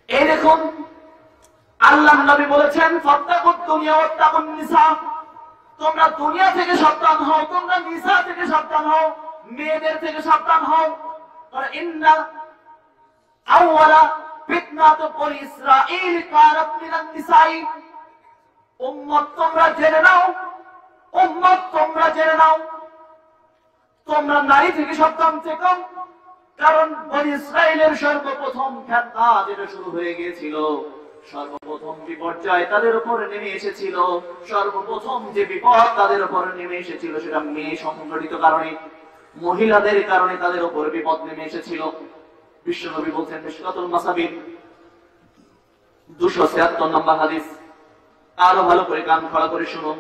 এই দেখুন আল্লাহর নবী বলেছেন ফাত্তাকুদ দুনিয়া ওয়াত্তাকুন নিসা, তোমরা দুনিয়া থেকে সাবধান হও, তোমরা নিসা থেকে সাবধান হও, মেয়েদের থেকে সাবধান হও। কারণ ইন্না আউওয়ালা ফিতনাতু বনি ইসরাঈল কানাত মিনান নিসাই। উম্মত তোমরা জেনে নাও, উম্মত তোমরা জেনে নাও, তোমরা নারী থেকে সাবধান থেকো। কারণ বনি ইসরাঈলের সর্বপ্রথম ফিতনা যেটা শুরু হয়ে গিয়েছিল, সর্বপ্রথম বিপর্যয় তাদের উপর নেমে এসেছিল, সর্বপ্রথম যে বিপদ তাদের উপর নেমে এসেছিল সেটা মেয়ে সংগঠিত কারণে, মহিলাদের কারণে তাদের উপর বিপদ নেমে এসেছিল। বিশ্বনবী বলছেন মিশকাতুল মাসাবির 276 নম্বর হাদিস। আরো ভালো করে কান খোলা করে শুনুন।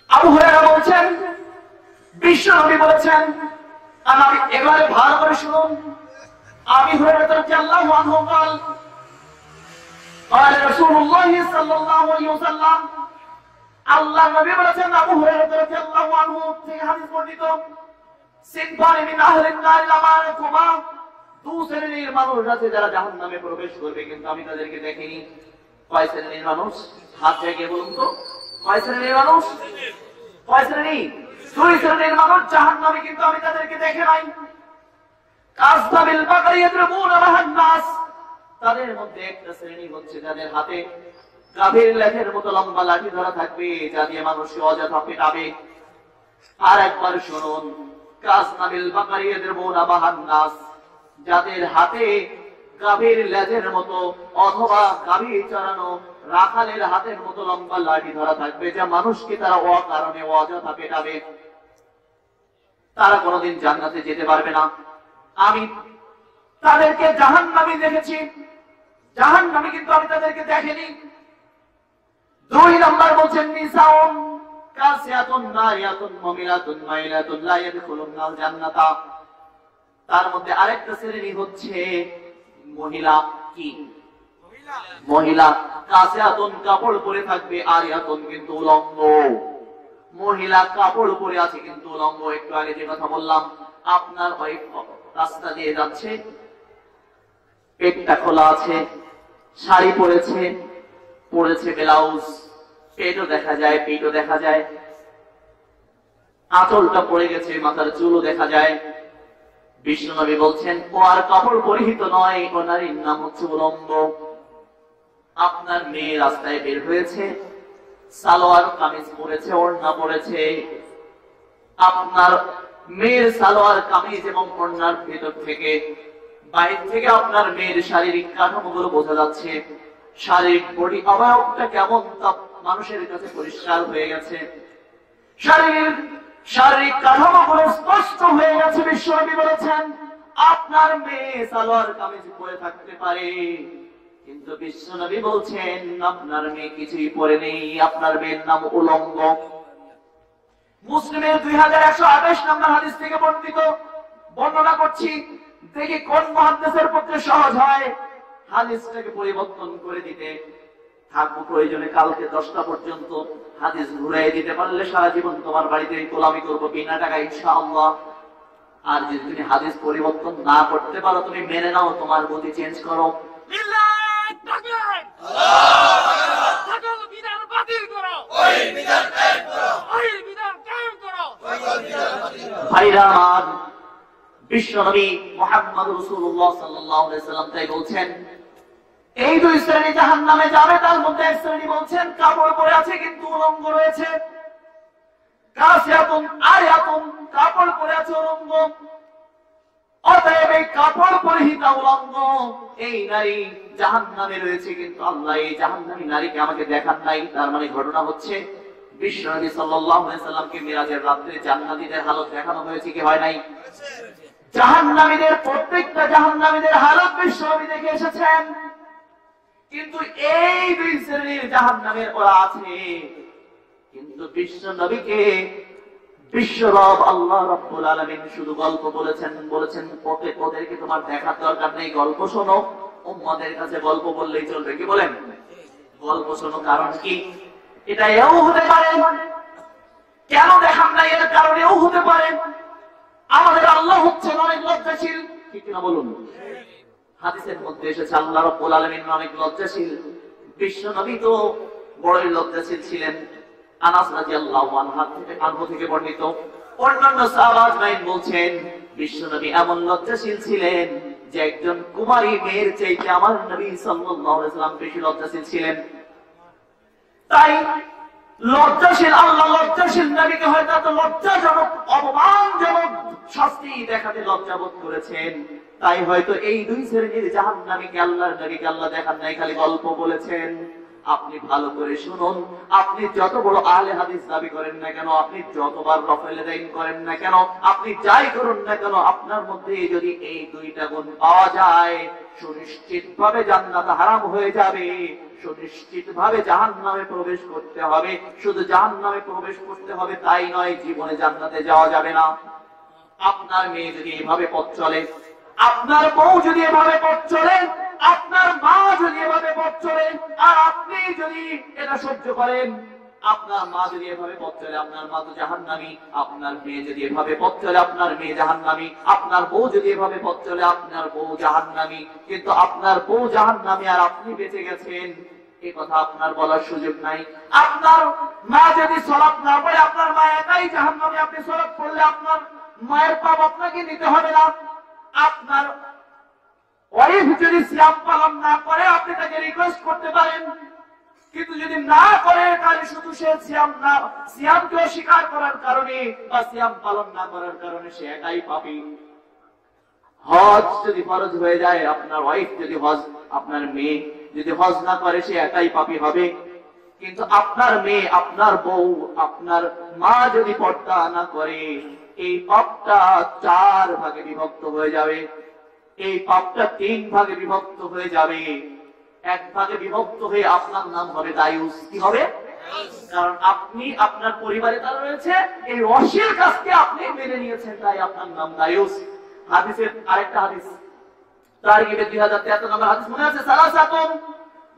আবু হুরায়রা বলছেন বিশ্বনবী বলেছেন, আমি এবারে ভালো করে শুনুন। আবু হুরায়রা রাদিয়াল্লাহু আনহু বলেন قال رسول الله صلى الله عليه وسلم, আল্লাহর নবী বলেছেন, আবু হুরায়রা রাদিয়াল্লাহু আনহু থেকে হাদিস বর্ণিত, সিনফানি মিন আহলিন নার লা মা'রুফা, দুই শ্রেণীর মানুষ আছে যারা জাহান্নামে প্রবেশ করবে, কিন্তু আমি তাদেরকে দেখিনি। কয় শ্রেণীর মানুষ? হাত জাগিয়ে বলুন তো, কয় শ্রেণীর মানুষ? কয় শ্রেণী? দুই শ্রেণীর মানুষ জাহান্নামে, কিন্তু আমি তাদেরকে দেখে নাই। কাসদাবিল বাকরি ইয়াদরুবুনা মা'আন নাস, তাদের মধ্যে একটা শ্রেণী হচ্ছে যাদের হাতে গাভীর লেজের মতো লম্বা লাঠি ধরা থাকবে, যা দিয়ে মানুষকে অযথা পেটাবে। আর একবার শুনুন, কাসদাবিল বাকরি ইয়াদরুবুনা মা'আন নাস, যাদের হাতে গাভীর লেজের মতো অথবা গাভী চড়ানো রাখালের হাতের মতো লম্বা লাঠি ধরা থাকবে, যা মানুষকে তারা অকারণে অযথা পেটাবে। তারা কোনোদিন জান্নাতে যেতে পারবে না। আমি তাদেরকে জাহান্নামী দেখেছি, জাহান্নামী কিন্তু আমি তাদেরকে দেখিনি। দুই নম্বর বলছেন নিসাউন কাসিয়াতুন নারিয়াতুন মুমিলাতুন মাইলাতুন লা ইয়াদখুলুনাল জান্নাতা, তার মধ্যে আরেকটা শ্রেণী হচ্ছে মহিলা। কি মহিলা? কাসিয়াতুন কাপড় পরে থাকবে, আরিয়াতুন কিন্তু উলঙ্গ। মহিলা কাপড় পরে আছে কিন্তু উলঙ্গ। একটু আগে যে কথা বললাম, আপনার ওয়াইফ রাস্তা দিয়ে যাচ্ছে, পেটটা খোলা আছে, শাড়ি পরেছে, পরেছে ব্লাউজ, পেটও দেখা যায়, পেটও দেখা যায়, আঁচলটা পড়ে গেছে, মাথার চুলও দেখা যায়। বিশ্বনবী বলছেন ও আর কাপড় পরিহিত নয়, ও নারীর নাম হচ্ছে উলঙ্গ। আপনার মেয়ে রাস্তায় বের হয়েছে, সালোয়ার কামিজ পরেছে, ওড়না পরেছে। আপনার মেয়ের সালোয়ার কামিজ এবং ওড়নার ভেতর থেকে, বাইরে থেকে আপনার মেয়ের শারীরিক কাঠামোগুলো বোঝা যাচ্ছে। শারীরিক বডি অবয়বটা কেমন তা মানুষের কাছে পরিষ্কার হয়ে গেছে। শারীরিক কাঠামোগুলো স্পষ্ট হয়ে গেছে। বিশ্বনবী বলেছেন আপনার মেয়ে সালোয়ার কামিজ পরে থাকতে পারে, কিন্তু বিশ্বনবী বলছেন আপনার মেয়ে কিছুই পরে নেই, আপনার মেয়ের নাম উলঙ্গ। মুসলিমের 2128 নম্বর হাদিস থেকে বর্ণনা করছি, দেখি কোন মুহাদ্দিসের পক্ষে সহজ হয় হাদিসটাকে পরিবর্তন করে দিতে। থাকবো প্রয়োজনে কালকে 10টা পর্যন্ত। হাদিস ঘুরাই দিতে পারলে সারা জীবন তোমার বাড়িতে গোলামি করবো বিনা টাকা ইনশাআল্লাহ। আর যদি তুমি হাদিস পরিবর্তন না করতে পারো, তুমি মেনে নাও, তোমার গতি চেঞ্জ করো। ভাইরা আমার, বিশ্বনবী মুহাম্মদ রাসূলুল্লাহ সাল্লাল্লাহু আলাইহি ওয়াসাল্লাম তাই বলছেন, এই দুই শ্রেণী জাহান্নামে যাবে। তার মধ্যে এক শ্রেণী বলছেন কাপড় পরে আছে কিন্তু উলঙ্গ রয়েছে। কাসিয়াতুন আরিয়াতুন, কাপড় পরে আছে উলঙ্গ। অতএব এই কাপড় পরিহিতা উলঙ্গ এই নারী জাহান্নামে রয়েছে, কিন্তু আল্লাহ এই জাহান্নামী নারীকে আমাকে দেখান নাই। তার মানে ঘটনা হচ্ছে বিশ্বনবী সাল্লাল্লাহু আলাইহি ওয়াসাল্লামকে মিরাজের রাতে জান্নাতীদের হালত দেখানো হয়েছে কি হয় নাই? জাহান্নামীদের প্রত্যেকটা জাহান্নামীদের হালত বিশ্বনবী দেখে এসেছেন, কিন্তু এই দুই শ্রেণীর জাহান্নামের ওরা আছে। কিন্তু বিশ্বনবীকে বিশ্বরব আল্লাহ রাব্বুল আলামিন শুধু গল্প বলেছেন, ওদেরকে তোমার দেখার দরকার নেই, গল্প শোনো। উম্মতের কাছে গল্প বললেই চলবে, কি বলেন? গল্প শোনো। কারণ কি? এটা এও হতে পারে, কেন দেখান নাই এর কারণেও হতে পারে আমাদের আল্লাহ হচ্ছেন অনেক লজ্জাশীল, ঠিক না বলুন? হাদিসের মধ্যে এসেছে আল্লাহ রাব্বুল আলামিন অনেক লজ্জাশীল। বিশ্বনবী তো বড়ই লজ্জাশীল ছিলেন। আনাস রাদিয়াল্লাহু আনহু থেকে বর্ণিত, অন্যান্য সাহাবায়ে বলছেন বিশ্বনবী এমন লজ্জাশীল ছিলেন যে একজন কুমারী মেয়ের চাইতে আমার নবী সাল্লাল্লাহু আলাইহি ওয়াসাল্লাম বেশি লজ্জাশীল ছিলেন। তাই লজ্জাশীল আল্লাহ লজ্জাশীল নবীকে হয়তো এত লজ্জাজনক অপমানজনক শাস্তি দেখাতে লজ্জাবোধ করেছেন। তাই হয়তো এই দুই শ্রেণীর জাহান্নামীকে আল্লাহর নবীকে আল্লাহ দেখান নাই, খালি গল্প বলেছেন। আপনি ভালো করে শুনুন, আপনি যত বড় আহলে হাদিস দাবি করেন না কেন, আপনি যতবার রফেল দাইন করেন না কেন, আপনি যাই করুন না কেন, আপনার মধ্যে যদি এই দুইটা গুণ পাওয়া যায়, সুনিশ্চিতভাবে জান্নাত হারাম হয়ে যাবে, সুনিশ্চিতভাবে জাহান্নামে প্রবেশ করতে হবে। শুধু জাহান্নামে প্রবেশ করতে হবে তাই নয়, জীবনে জান্নাতে যাওয়া যাবে না। আপনার মেয়ে যদি এভাবে পথ চলে, আপনার বউ যদি এভাবে পথ চলে, আপনার মা যদি এভাবে পথ চলে, আর আপনি যদি এটা সহ্য করেন, আপনার মা যদি এভাবে পথ চলে, আপনার মা তো জাহান্নামী। আপনার মেয়ে যদি এভাবে পথ চলে, আপনার মেয়ে জাহান্নামী। আপনার বউ যদি এভাবে পথ চলে, আপনার বউ জাহান্নামী। কিন্তু আপনার বউ জাহান্নামী আর আপনি বেঁচে গেছেন, এই কথা আপনার বলার সুযোগ নাই। আপনার মা যদি সালাত না পড়ে, আপনার মা একাই জাহান্নামী। আপনি সালাত পড়লে আপনার মায়ের পাপ আপনাকে নিতে হবে না। আপনার ওয়াইফ যদি সিয়াম পালন না করে, আপনি তাকে রিকোয়েস্ট করতে পারেন, কিন্তু যদি না করে তাহলে শুধু সে সিয়ামকে অস্বীকার করার কারণে বা সিয়াম পালন না করার কারণে সে একাই পাপী। হজ যদি ফরজ হয়ে যায়, আপনার ওয়াইফ যদি হজ, আপনার মেয়ে যদি হজ না করে, সে একাই পাপী হবে। কিন্তু আপনার মেয়ে, আপনার বউ, আপনার মা যদি পর্দা না করে, এই পাপটা 4 ভাগে বিভক্ত হয়ে যাবে। এই পাপটা 3 ভাগে বিভক্ত হয়ে যাবে। 1 ভাগে বিভক্ত হয়ে আপনার নাম হবে দায়ুস। কি হবে? কারণ আপনি আপনার পরিবারে তারা রয়েছে, এই অশ্লীল কাজকে আপনি মেনে নিয়েছেন, তাই আপনার নাম দায়ুস। হাদিসের আরেকটা হাদিস, তারগিবে 2073 নম্বর হাদিস মনে আছে, সালাসাতুন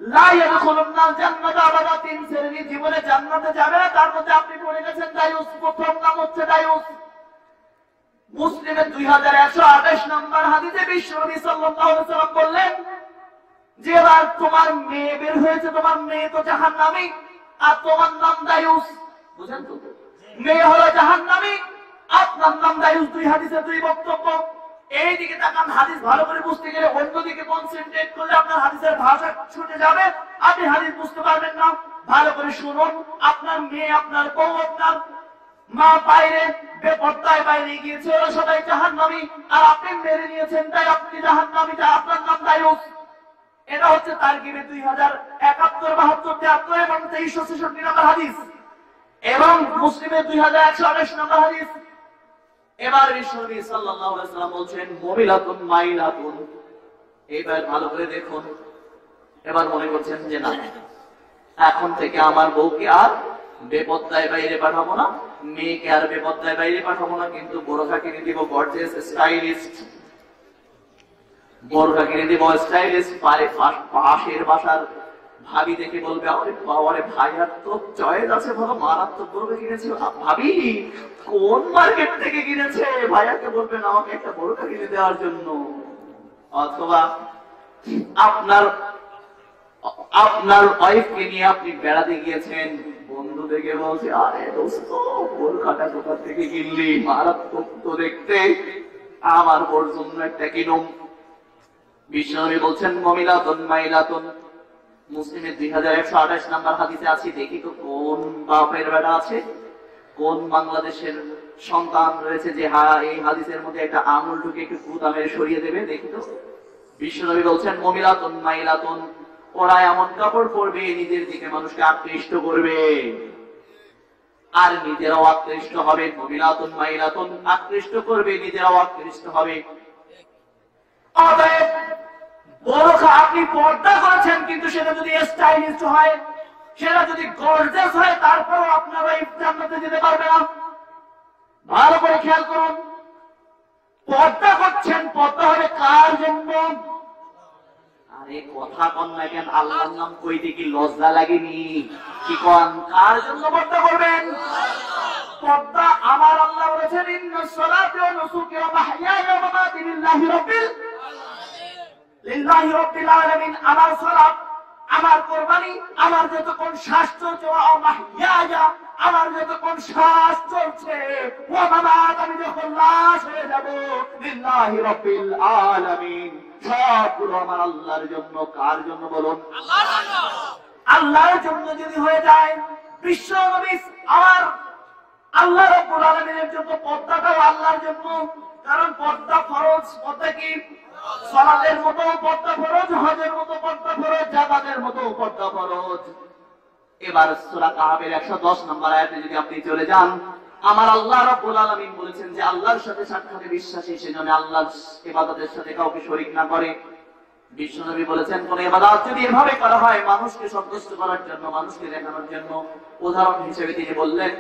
লা ইয়াদখুলুনাল জান্নাতা আবাদা, 3 শ্রেণী জীবনে জান্নাতে যাবে না, তার মধ্যে আপনি পড়ে গেছেন দায়ুস। প্রথম নাম হচ্ছে দায়ুস। মুসলিমের 2128 নম্বর হাদিসে বিশ্বনবী সাল্লাল্লাহু আলাইহি ওয়াসাল্লাম বললেন যে এবার তোমার মেয়ে বের হয়েছে, তোমার মেয়ে তো জাহান্নামী আর তোমার নাম দায়ুস। বুঝেন তো? মেয়ে হলো জাহান্নামী, আপনার নাম দায়ুস। 2 হাদিসে 2 বক্তব্য। এই দিকে তাকান, হাদিস ভালো করে বুঝতে গেলে অন্যদিকে কনসেন্ট্রেট করলে আপনার হাদিসের ভাষা ছুটে যাবে, আপনি হাদিস বুঝতে পারবেন না। ভালো করে শুনুন, আপনার মেয়ে, আপনার বউ, আপনার মা বাইরে বেপরদায় বাইরে গিয়েছে, ওরা সবাই জাহান্নামী, আর আপনি মেরে নিয়েছেন, তাই আপনি জাহান্নামী, তাই আপনার নাম দায়ুস। এটা হচ্ছে তারগিবে 2071, 72, 73 এবং 2366 নম্বর হাদিস, এবং মুসলিমের 2128 নম্বর হাদিস। এবার বিশ্বনবী সাল্লাল্লাহু আলাইহি ওয়াসাল্লাম বলছেন মুবিলাতুন মাইলাতুন। এবার ভালো করে দেখুন, এবার মনে করছেন যে না, এখন থেকে আমার বউকে আর বেপরদায় বাইরে পাঠাবো না, মেয়েকে আর বেপরদায় বাইরে পাঠাবো না, কিন্তু বোরখা কিনে দিব গর্জিয়াস স্টাইলিস্ট, বোরখা কিনে দিব স্টাইলিস্ট, পাশের বাসার ভাবি দেখে বলবে আরে বাবারে ভাইয়ার তো চয়েস আছে, ভালো মারাত্মক গরু কিনেছে। ভাবি কোন মার্কেট থেকে কিনেছে, ভাইয়াকে বলবেন আমাকে একটা গরু কিনে দেওয়ার জন্য। অথবা আপনার ওয়াইফকে নিয়ে আপনি বেড়াতে গিয়েছেন, বন্ধু দেখে বলছে আরে দোস্ত কলকাতা কোথা থেকে কিনলি, মারাত্মক তো দেখতে, আমার ওর জন্য একটা কিনুম। বিশ্বনবী বলছেন মমিলাতুন মাইলাতুন, মুসলিমের 2128 নম্বর হাদিসে আছে। দেখি তো কোন বাপের বেটা আছে, কোন বাংলাদেশের সন্তান রয়েছে যে এই হাদিসের মধ্যে একটা আঙুল ঢুকে একটু গুদামের সরিয়ে দেবে, দেখি তো। বিশ্বনবী বলছেন মমিলাতুন মাইলাতুন, ওরা এমন কাপড় পরবে নিজের দিকে মানুষকে আকৃষ্ট করবে আর নিজেরাও আকৃষ্ট হবে। মমিলাতুন মাইলাতুন, আকৃষ্ট করবে নিজেরাও আকৃষ্ট হবে। অতএব বোরখা আপনি পর্দা করেছেন, কিন্তু সেটা যদি স্টাইলিশ হয়, সেটা যদি গর্জিয়াস হয়, তারপরও আপনার ওই জান্নাতে যেতে পারবে না। ভালো করে খেয়াল করুন, পর্দা করছেন, পর্দা হবে কার জন্য? আরে কথা কন না কেন, আল্লাহর নাম কইতে কি লজ্জা লাগেনি? কি কন, কার জন্য পর্দা করবেন? পর্দা আমার আল্লাহ বলেছেন ইন্নাস সালাতি ওয়া নুসুকি ওয়া মাহইয়ায়া ওয়া মামাতি লিল্লাহি রাব্বিল আলামিন। আমার সালাত, আমার কুরবানি, আমার যতক্ষণ শ্বাস চলছে, ওয়া মাহইয়ায়া, আমার যতক্ষণ শ্বাস চলছে, ওয়া মামাত, আমি যখন লাশ হয়ে যাব, লিল্লাহি রাব্বিল আলামিন, সবগুলো আমার আল্লাহর জন্য। কার জন্য বলুন? আল্লাহর জন্য। আল্লাহর জন্য যদি হয়ে যায়, বিশ্ব নবী আমার আল্লাহ রাব্বুল আলামিনের জন্য, পর্দাটাও আল্লাহর জন্য। কারণ পর্দা ফরজ। পর্দা কি? সালাতের মতো পর্দা ফরজ, হজের মতো পর্দা ফরজ, জাকাতের মতো পর্দা ফরজ। এবার সূরা কাহাফের 110 নম্বর আয়াতে যদি আপনি চলে যান, আমার আল্লাহ রাব্বুল আলামিন বলেছেন যে আল্লাহর সাথে সাক্ষাতে বিশ্বাসী সেজন্য আল্লাহর ইবাদতের সাথে কাউকে শরীক না করে। বিশ্বনবী বলেছেন কোন ইবাদত যদি এভাবে করা হয় মানুষকে সন্তুষ্ট করার জন্য, মানুষকে দেখানোর জন্য, উদাহরণ হিসেবে তিনি বললেন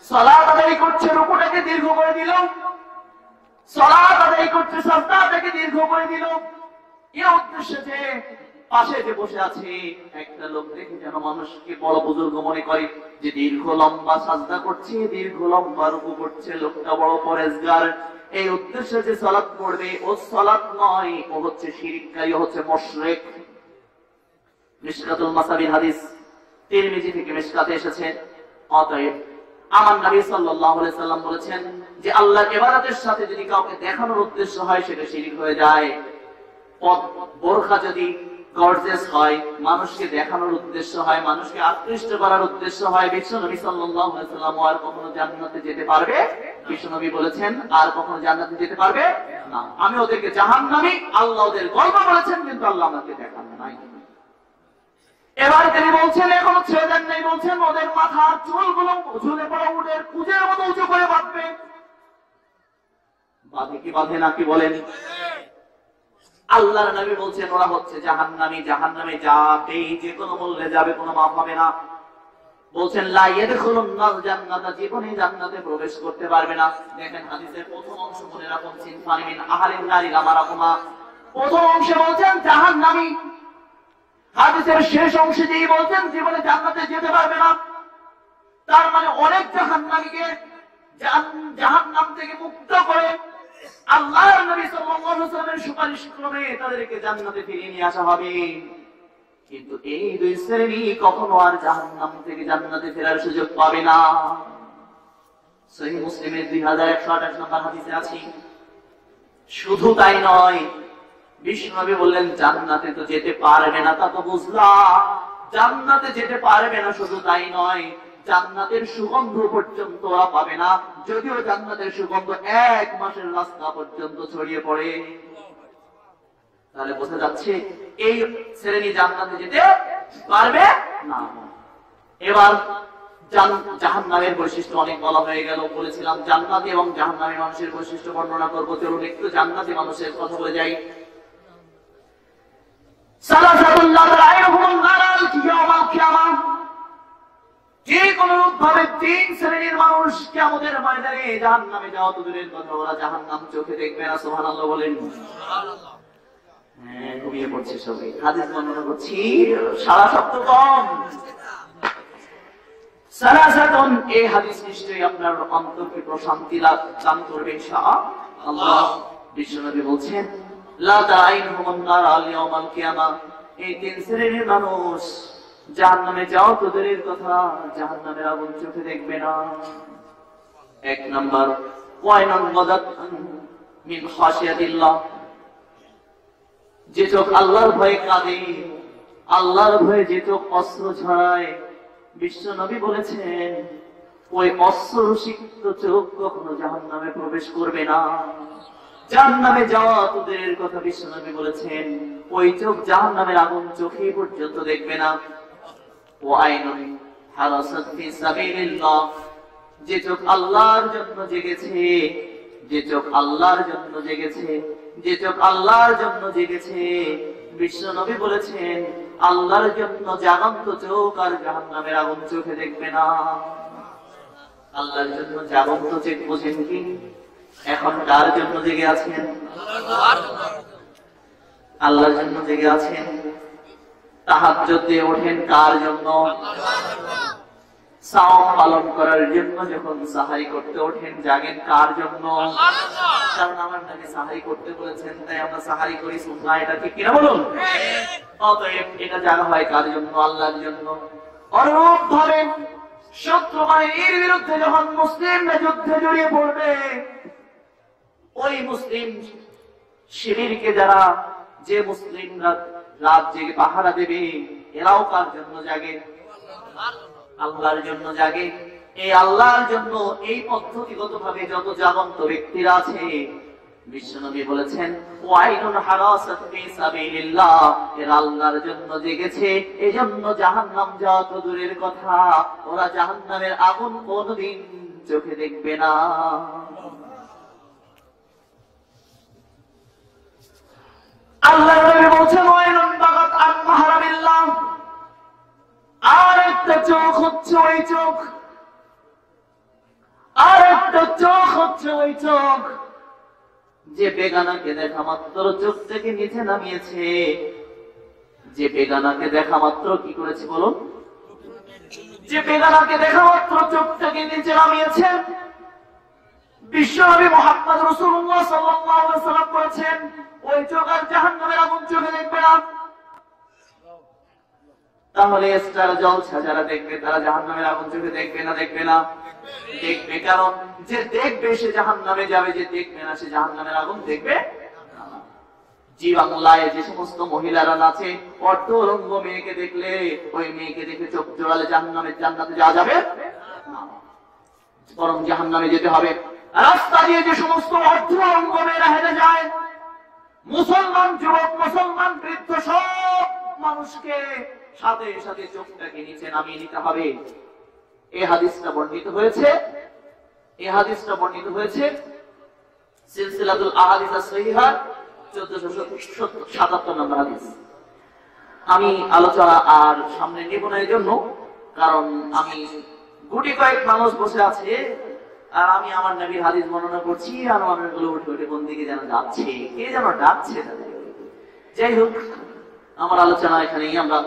সালাত আদায় করছে, রুকুটাকে দীর্ঘ করে দিল, সালাত আদায় করছে, সাজদাটাকে দীর্ঘ করে দিল, এই উদ্দেশ্যে যে পাশে যে বসে আছে একটা লোক দেখে যেন মানুষকে বড় বুজুর্গ মনে করে, যে দীর্ঘ লম্বা সাজদা করছে, দীর্ঘ লম্বা রুকু করছে, লোকটা বড় পরেজগার, এই উদ্দেশ্যে যে সালাত পড়বে ও সালাত নয়, ও হচ্ছে শিরককারী, ও হচ্ছে মুশরিক। মিশকাতুল মাসাবির হাদিস, তিরমিজি থেকে মিশকাতে এসেছে। অতএব আমার নবী সাল্লাল্লাহু আলাইহি সাল্লাম বলেছেন যে আল্লাহর ইবাদতের সাথে যদি কাউকে দেখানোর উদ্দেশ্য হয় সেটা শিরক হয়ে যায়। বোরখা যদি গর্জিয়াস হয়, মানুষকে দেখানোর উদ্দেশ্য হয়, মানুষকে আকৃষ্ট করার উদ্দেশ্য হয়, বিশ্বনবী সাল্লাল্লাহু আলাইহি সাল্লাম আর কখনো জান্নাতে যেতে পারবে? বিশ্বনবী বলেছেন আর কখনো জান্নাতে যেতে পারবে না। আমি ওদেরকে জাহান্নামী, আল্লাহ ওদের গল্প বলেছেন, কিন্তু আল্লাহ আমাকে দেখান নাই। এবার তিনি বলছেন এখনো ছেড়ে দেন নাই, বলছেন ওদের মাথার চুলগুলো ঝুলে পড়া উটের কুজের মতো উঁচু করে বাঁধবে। বাঁধে কি বাঁধে না, কি বলেন? আল্লাহর নবী বলছেন ওরা হচ্ছে জাহান্নামী, জাহান্নামে যাবে, যে কোনো মূল্যে যাবে, কোনো মাপ হবে না। বলছেন লা ইয়াদখুলুন্নাল জান্নাতা, জীবনে জান্নাতে প্রবেশ করতে পারবে না। দেখেন হাদিসের প্রথম অংশ মনে রাখুন, সিনফানি মিন আহলিন নারি লা মারাকুমা। প্রথম অংশে বলছেন জাহান্নামী, হাদিসের শেষ অংশে যেই বলছেন জীবনে জান্নাতে যেতে পারবে না। তার মানে অনেক জাহান্নামীকে জাহান্নাম থেকে মুক্ত করে আল্লাহর নবী সাল্লাল্লাহু আলাইহি ওয়াসাল্লামের সুপারিশ ক্রমে তাদেরকে জান্নাতে ফিরিয়ে নিয়ে আসা হবে। কিন্তু এই দুই শ্রেণী কখনো আর জাহান্নাম থেকে জান্নাতে ফেরার সুযোগ পাবে না। সহিহ মুসলিমের 2128 নম্বর হাদিসে আছে। শুধু তাই নয়, বিশ্বনবী বললেন জান্নাতে তো যেতে পারবে না, তা তো বুঝলাম, জান্নাতে যেতে পারবে না শুধু তাই নয়, জান্নাতের সুগন্ধ পর্যন্ত ওরা পাবে না, যদিও জান্নাতের সুগন্ধ 1 মাসের রাস্তা পর্যন্ত ছড়িয়ে পড়ে। তাহলে বোঝা যাচ্ছে এই শ্রেণী জান্নাতে যেতে পারবে না। এবার জাহান্নামের বৈশিষ্ট্য অনেক বলা হয়ে গেল, বলেছিলাম জান্নাতি এবং জাহান্নামী মানুষের বৈশিষ্ট্য বর্ণনা করবো। চলুন একটু জান্নাতি মানুষের কথা বলে যাই। যে কোন ভাবে 3 শ্রেণীর মানুষ কিয়ামতের ময়দানে জাহান্নামে যাওয়া তো দূরের কথা, ওরা জাহান্নাম চোখে দেখবে না। সুবহানাল্লাহ বলেন। হ্যাঁ, ঘুমিয়ে পড়ছে সবাই। হাদিস বর্ণনা করছি, সারা সপ্তাহ কম। সালাসাতুন, এই হাদিস নিশ্চয়ই আপনার অন্তরকে প্রশান্তি দান করবে ইনশাআল্লাহ। বিশ্বনবী বলছেন, লা তাআইনহুমুন নার আল ইয়াউমাল কিয়ামা, এই তিন শ্রেণীর মানুষ জাহান্নামে যাও তো দূরের কথা, জাহান্নামের আগুন চোখে দেখবে না। এক নাম্বার, ওয়াইনান গাদাত মিন খাশিয়াতিল্লাহ, যে চোখ আল্লাহর ভয়ে কাঁদে, আল্লাহর ভয়ে যে চোখ অস্ত্র ঝরায়। বিশ্ব নবী বলেছেন, ওই অস্ত্রসিক্ত চোখ কখনো জাহান্নামে প্রবেশ করবে না। জাহান্নামে যাওয়া তোদের কথা বিশ্ব নবী বলেছেন, ওই চোখ জাহান্নামের আগুন চোখে পর্যন্ত দেখবে না। ও আইনুন হারাসাত ফি সাবিলিল্লাহ, যে চোখ আল্লাহর জন্য জেগেছে, যে চোখ আল্লাহর জন্য জেগেছে, যে চোখ আল্লাহর জন্য জেগেছে। বিশ্ব নবী বলেছেন, আল্লাহর জন্য জাগন্ত চোখ আর জাহান্নামের আগুন চোখে দেখবে না। আল্লাহর জন্য জাগন্ত চোখ বোঝেন কি? এখন কার জন্য জেগে আছেন? আল্লাহর জন্য জেগে আছেন। তাহাজ্জুদ দিয়ে ওঠেন কার জন্য? সাওম পালন করার জন্য। যখন সাহারি করতে ওঠেন জাগেন কার জন্য? কারণ আমার নবী সাহারি করতে বলেছেন, তাই আমরা সাহারি করি। সুন্নাহ, এটা ঠিক কিনা বলুন? অতএব এটা জাগা হয় কার জন্য? আল্লাহর জন্য। অনুরূপ ভাবে শত্রু বাহিনীর বিরুদ্ধে যখন মুসলিমরা যুদ্ধে জড়িয়ে পড়বে, ওই মুসলিম শিবিরকে যারা, যে মুসলিমরা রাত জেগে পাহারা দেবে, এরাও কার জন্য জাগে? আল্লাহর জন্য জাগে। এই আল্লাহর জন্য এই পদ্ধতিগত ভাবে যত জাগন্ত ব্যক্তিরা আছে, বিশ্বনবী বলেছেন, ওয়াইনুন হারাসাত ফি সাবিলিল্লাহ, এরা আল্লাহর জন্য জেগেছে। এজন্য জাহান্নাম যাওয়া তো দূরের কথা, ওরা জাহান্নামের আগুন কোনদিন চোখে দেখবে না। আল্লাহ নবী বলছেন, ওয়াইনুন বাগাত আন মাহরামিল্লাহ, আর একটা চোখ হচ্ছে ওই চোখ, আর একটা চোখ হচ্ছে ওই চোখ যে বেগানাকে দেখা মাত্র চোখ থেকে নিচে নামিয়েছে। যে বেগানাকে দেখা মাত্র কি করেছে বলুন? যে বেগানাকে দেখা মাত্র চোখ থেকে নিচে নামিয়েছে। বিশ্বনবী মুহাম্মদ রাসূলুল্লাহ সাল্লাল্লাহু আলাইহি ওয়াসাল্লাম বলেছেন, ওই চোখ আর জাহান্নামের আগুন চোখে দেখবে না। তাহলে স্টার জলসা যারা দেখবে তারা জাহান্নামের আগুন চোখে দেখবে না? দেখবে না, দেখবে। কারণ যে দেখবে সে জাহান্নামে যাবে, যে দেখবে না সে জাহান্নামের আগুন দেখবে না। জি বাংলায় যে সমস্ত মহিলারা নাচে, অর্ধরঙ্গ মেয়েকে দেখলে, ওই মেয়েকে দেখে চোখ জোড়ালে জাহান্নামের জান্নাতে যাওয়া যাবে না, বরং জাহান্নামে যেতে হবে। রাস্তা দিয়ে যে সমস্ত অর্ধরঙ্গ মেয়েরা হেঁটে যায়, মুসলমান যুবক, মুসলমান বৃদ্ধ, সব মানুষকে সাথে সাথে চোখটাকে নিচে নামিয়ে নিতে হবে। এই হাদিসটা বর্ণিত হয়েছে, এই হাদিসটা বর্ণিত হয়েছে সিলসিলাতুল আহাদিস আস-সহিহা 1477 নম্বর হাদিস। আমি আলোচনা আর সামনে নিব না এর জন্য, কারণ আমি গুটি কয়েক মানুষ বসে আছে আর আমি আমার নবীর হাদিস বর্ণনা করছি, আর মানুষগুলো উঠে উঠে কোন দিকে যেন যাচ্ছে, কে যেন ডাকছে তাদের। যাই হোক, আমার আলোচনা এখানেই আমরা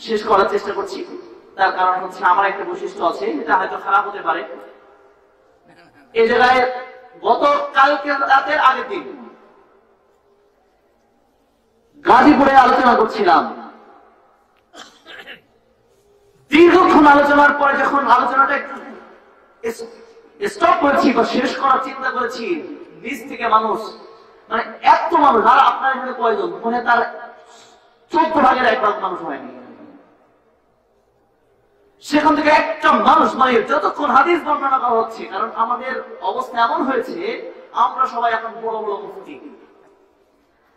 শেষ করার চেষ্টা করছি। তার কারণ হচ্ছে আমার একটা বৈশিষ্ট্য আছে, এটা হয়তো খারাপ হতে পারে। এই জায়গায় গতকালকে রাতের আগের দিন গাজীপুরে আলোচনা করছিলাম। দীর্ঘক্ষণ আলোচনার পরে যখন আলোচনাটা একটু স্টপ করেছি বা শেষ করার চিন্তা করেছি, নিজ থেকে মানুষ, মানে এত মানুষ, আর আপনার এখানে কয়জন, মনে তার 14 ভাগের 1 ভাগ মানুষ হয়নি। সেখান থেকে একটা মানুষ, মানে যতক্ষণ হাদিস বর্ণনা করা হচ্ছে, কারণ আমাদের অবস্থা এমন হয়েছে, আমরা সবাই এখন বড় বড় মুফতি,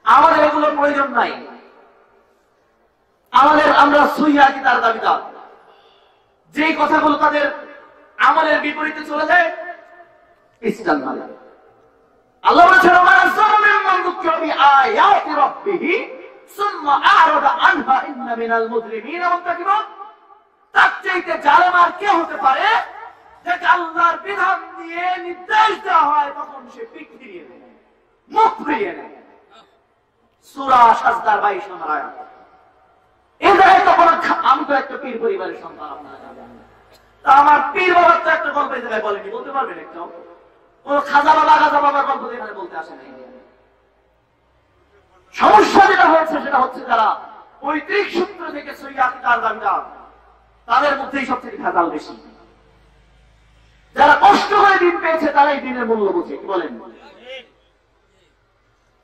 আমাদের এগুলোর প্রয়োজন নাই। আমরা সহিহ কিতাব দাবিদার, যেই কথাগুলো তাদের আমলের বিপরীতে চলে যায়, ইসলাম মানে। আল্লাহ বলেছেন, ওয়া আযযামিন যুকরা বিআয়াতি রাব্বিহি সুম্মা আ'রাদা আনহা ইন্না মিনাল মুজরিমিনা মুনতাকিবুন। তার চাইতে জালেম আর কে হতে পারে, যাকে আল্লাহর বিধান দিয়ে নির্দেশ দেওয়া হয় তখন সে পিঠ ফিরিয়ে নেয়, মুখ ফিরিয়ে নেয়। সূরা সাজদার 22 নম্বর আয়াত। এই জায়গায় তখন আমি তো একটা পীর পরিবারের সন্তান, আপনারা জানেন। তা আমার পীর বাবার তো একটা গল্প এই জায়গায় বলেনি, বলতে পারবেন একটা? ও খাজা বাবার গল্প এখানে বলতে আসে নাই। সমস্যা যেটা হয়েছে সেটা হচ্ছে যারা পৈতৃক সূত্র থেকে সহিহ আকীদার দাবিদার, তাদের মধ্যেই সবচেয়ে ভেজাল বেশি। যারা কষ্ট করে দিন পেয়েছে তারাই দিনের মূল্য বোঝে। কি বলেন?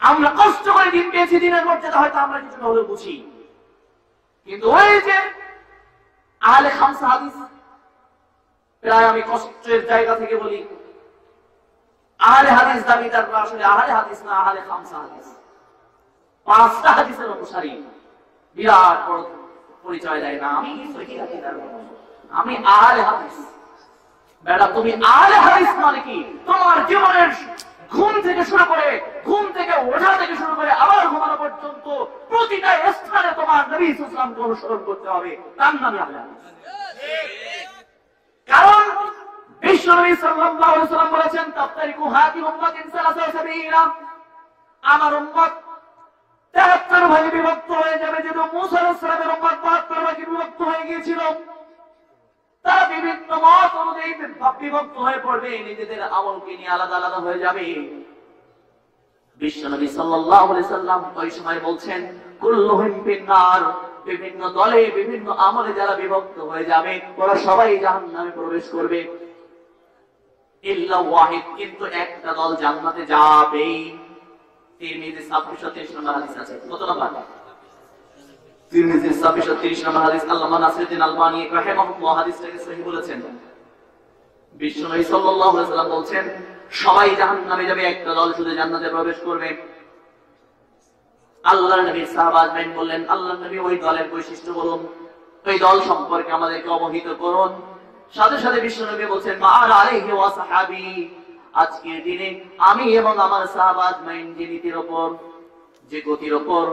আমরা কষ্ট করে দিন পেয়েছি, দিনের মর্যাদা হয়তো আমরা কিছুটা হলেও বুঝি, কিন্তু ওই যে আহলে খামসা হাদিস, প্রায় আমি কষ্টের জায়গা থেকে বলি, আহলে হাদিস দাবিদাররা আসলে আহলে হাদিস না, আহলে খামসা হাদিস। 5টা হাদিসের অনুসারী, বিরাট বড় পরিচয় দেয় না, আমি সহিহ আকীদার, আমি আহলে হাদিস। বেটা তুমি আহলে হাদিস মানে কি? তোমার জীবনের ঘুম থেকে শুরু করে, ঘুম থেকে ওঠা থেকে শুরু করে আবার ঘুমানো পর্যন্ত প্রতিটা স্থানে তোমার নবী সাল্লাল্লাহু আলাইহি ওয়াসাল্লামকে অনুসরণ করতে হবে, তার নামই আহলে হাদিস। কারণ বিশ্বনবী সাল্লাল্লাহু আলাইহি ওয়াসাল্লাম বলেছেন, তাফতারিকু হাদিহি উম্মাতিন 73, আমার উম্মত 73 ভাগে বিভক্ত হয়ে যাবে। যেহেতু মূসা আলাইহিস সালামের উম্মত 72 ভাগে বিভক্ত হয়ে গিয়েছিল, তারা বিভিন্ন মত অনুযায়ী বিভক্ত হয়ে পড়বে, নিজেদের আমলকে নিয়ে আলাদা আলাদা হয়ে যাবে। বিশ্বনবী সাল্লাল্লাহু আলাইহি ওয়াসাল্লাম ওই সময় বলছেন, কুল্লুহুম ফিন্নার, বিভিন্ন দলে বিভিন্ন আমলে যারা বিভক্ত হয়ে যাবে ওরা সবাই জাহান্নামে প্রবেশ করবে, ইল্লা ওয়াহিদ, কিন্তু একটা দল জান্নাতে যাবেই। তিরমিজি 2630 নম্বর হাদিস আছে। কত নম্বর? তিরমিজি 2630 নম্বর হাদিস। আল্লামা নাসিরউদ্দিন আলবানী রাহিমাহুল্লাহ হাদিসটাকে সহিহ বলেছেন। বিশ্বনবী সাল্লাল্লাহু আলাইহি ওয়াসাল্লাম বলছেন, সবাই জাহান্নামে যাবে, একটা দল শুধু জান্নাতে প্রবেশ করবে। আল্লাহর নবী সাহাবাগণ বললেন, আল্লাহর নবী ওই দলের বৈশিষ্ট্য বলুন, ওই দল সম্পর্কে আমাদেরকে অবহিত করুন। সাথে সাথে বিশ্বনবী বলছেন, মা আলাইহি ওয়া সাহাবী, আজকের দিনে আমি এবং আমার সাহাবাগণ যে নীতির উপর, যে গতির উপর,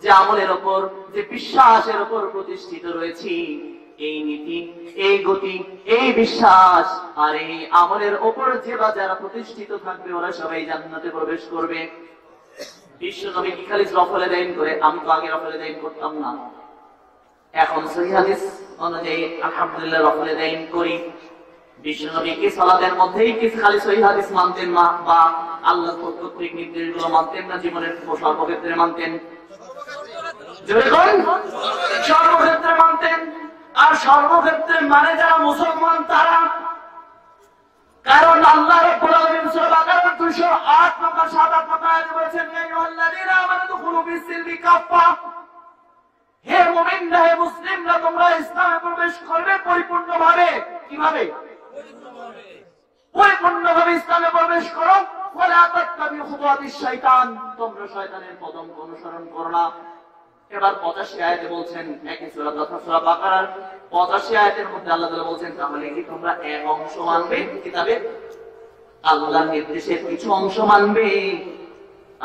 যে আমলের উপর, যে বিশ্বাসের উপর প্রতিষ্ঠিত রয়েছি, এই নীতি, এই গতি, এই বিশ্বাস আর এই আমলের উপর যে বা যারা প্রতিষ্ঠিত থাকবে ওরা সবাই জান্নাতে প্রবেশ করবে। বিশ্বনবী কি খালি রফলে দাইন করে? আমি তো আগে রফলে দাইন করতাম না, এখন সহিহ হাদিস অনুযায়ী আলহামদুলিল্লাহ রফলে দাইন করি। বিশ্বনবী কি সালাতের মধ্যেই কি খালি সহিহ হাদিস মানতেন না, বা আল্লাহর কর্তৃক নির্দেশগুলো মানতেন না, জীবনের সর্বক্ষেত্রে মানতেন? সর্বক্ষেত্রে মানতেন। আর সর্বক্ষেত্রে মানে যারা মুসলমান তারা, কারণ আল্লাহ রাব্বুল আলামিন সূরা বাকারার 208 নম্বর 7 নম্বর আয়াতে বলেছেন, ইয়া আইয়ুহাল্লাযীনা আমানু দুখুলু ফিস-সিলমি কাফা, হে মুমিনরা, হে মুসলিমরা, তোমরা ইসলামে প্রবেশ করবে পরিপূর্ণভাবে। কিভাবে? পরিপূর্ণভাবে ইসলামে প্রবেশ করো। ওয়ালা তাত্তাবিউ খুতুওয়াতিশ শাইতান, তোমরা শয়তানের পদঙ্ক অনুসরণ করো না। এবার 85 আয়াতে বলছেন, একই সূরা তথা সূরা বাকারার 85 আয়াতের মধ্যে আল্লাহ তাআলা বলছেন, তাহলে কি তোমরা এক অংশ মানবে কিতাবে? আল্লাহর নির্দেশের কিছু অংশ মানবে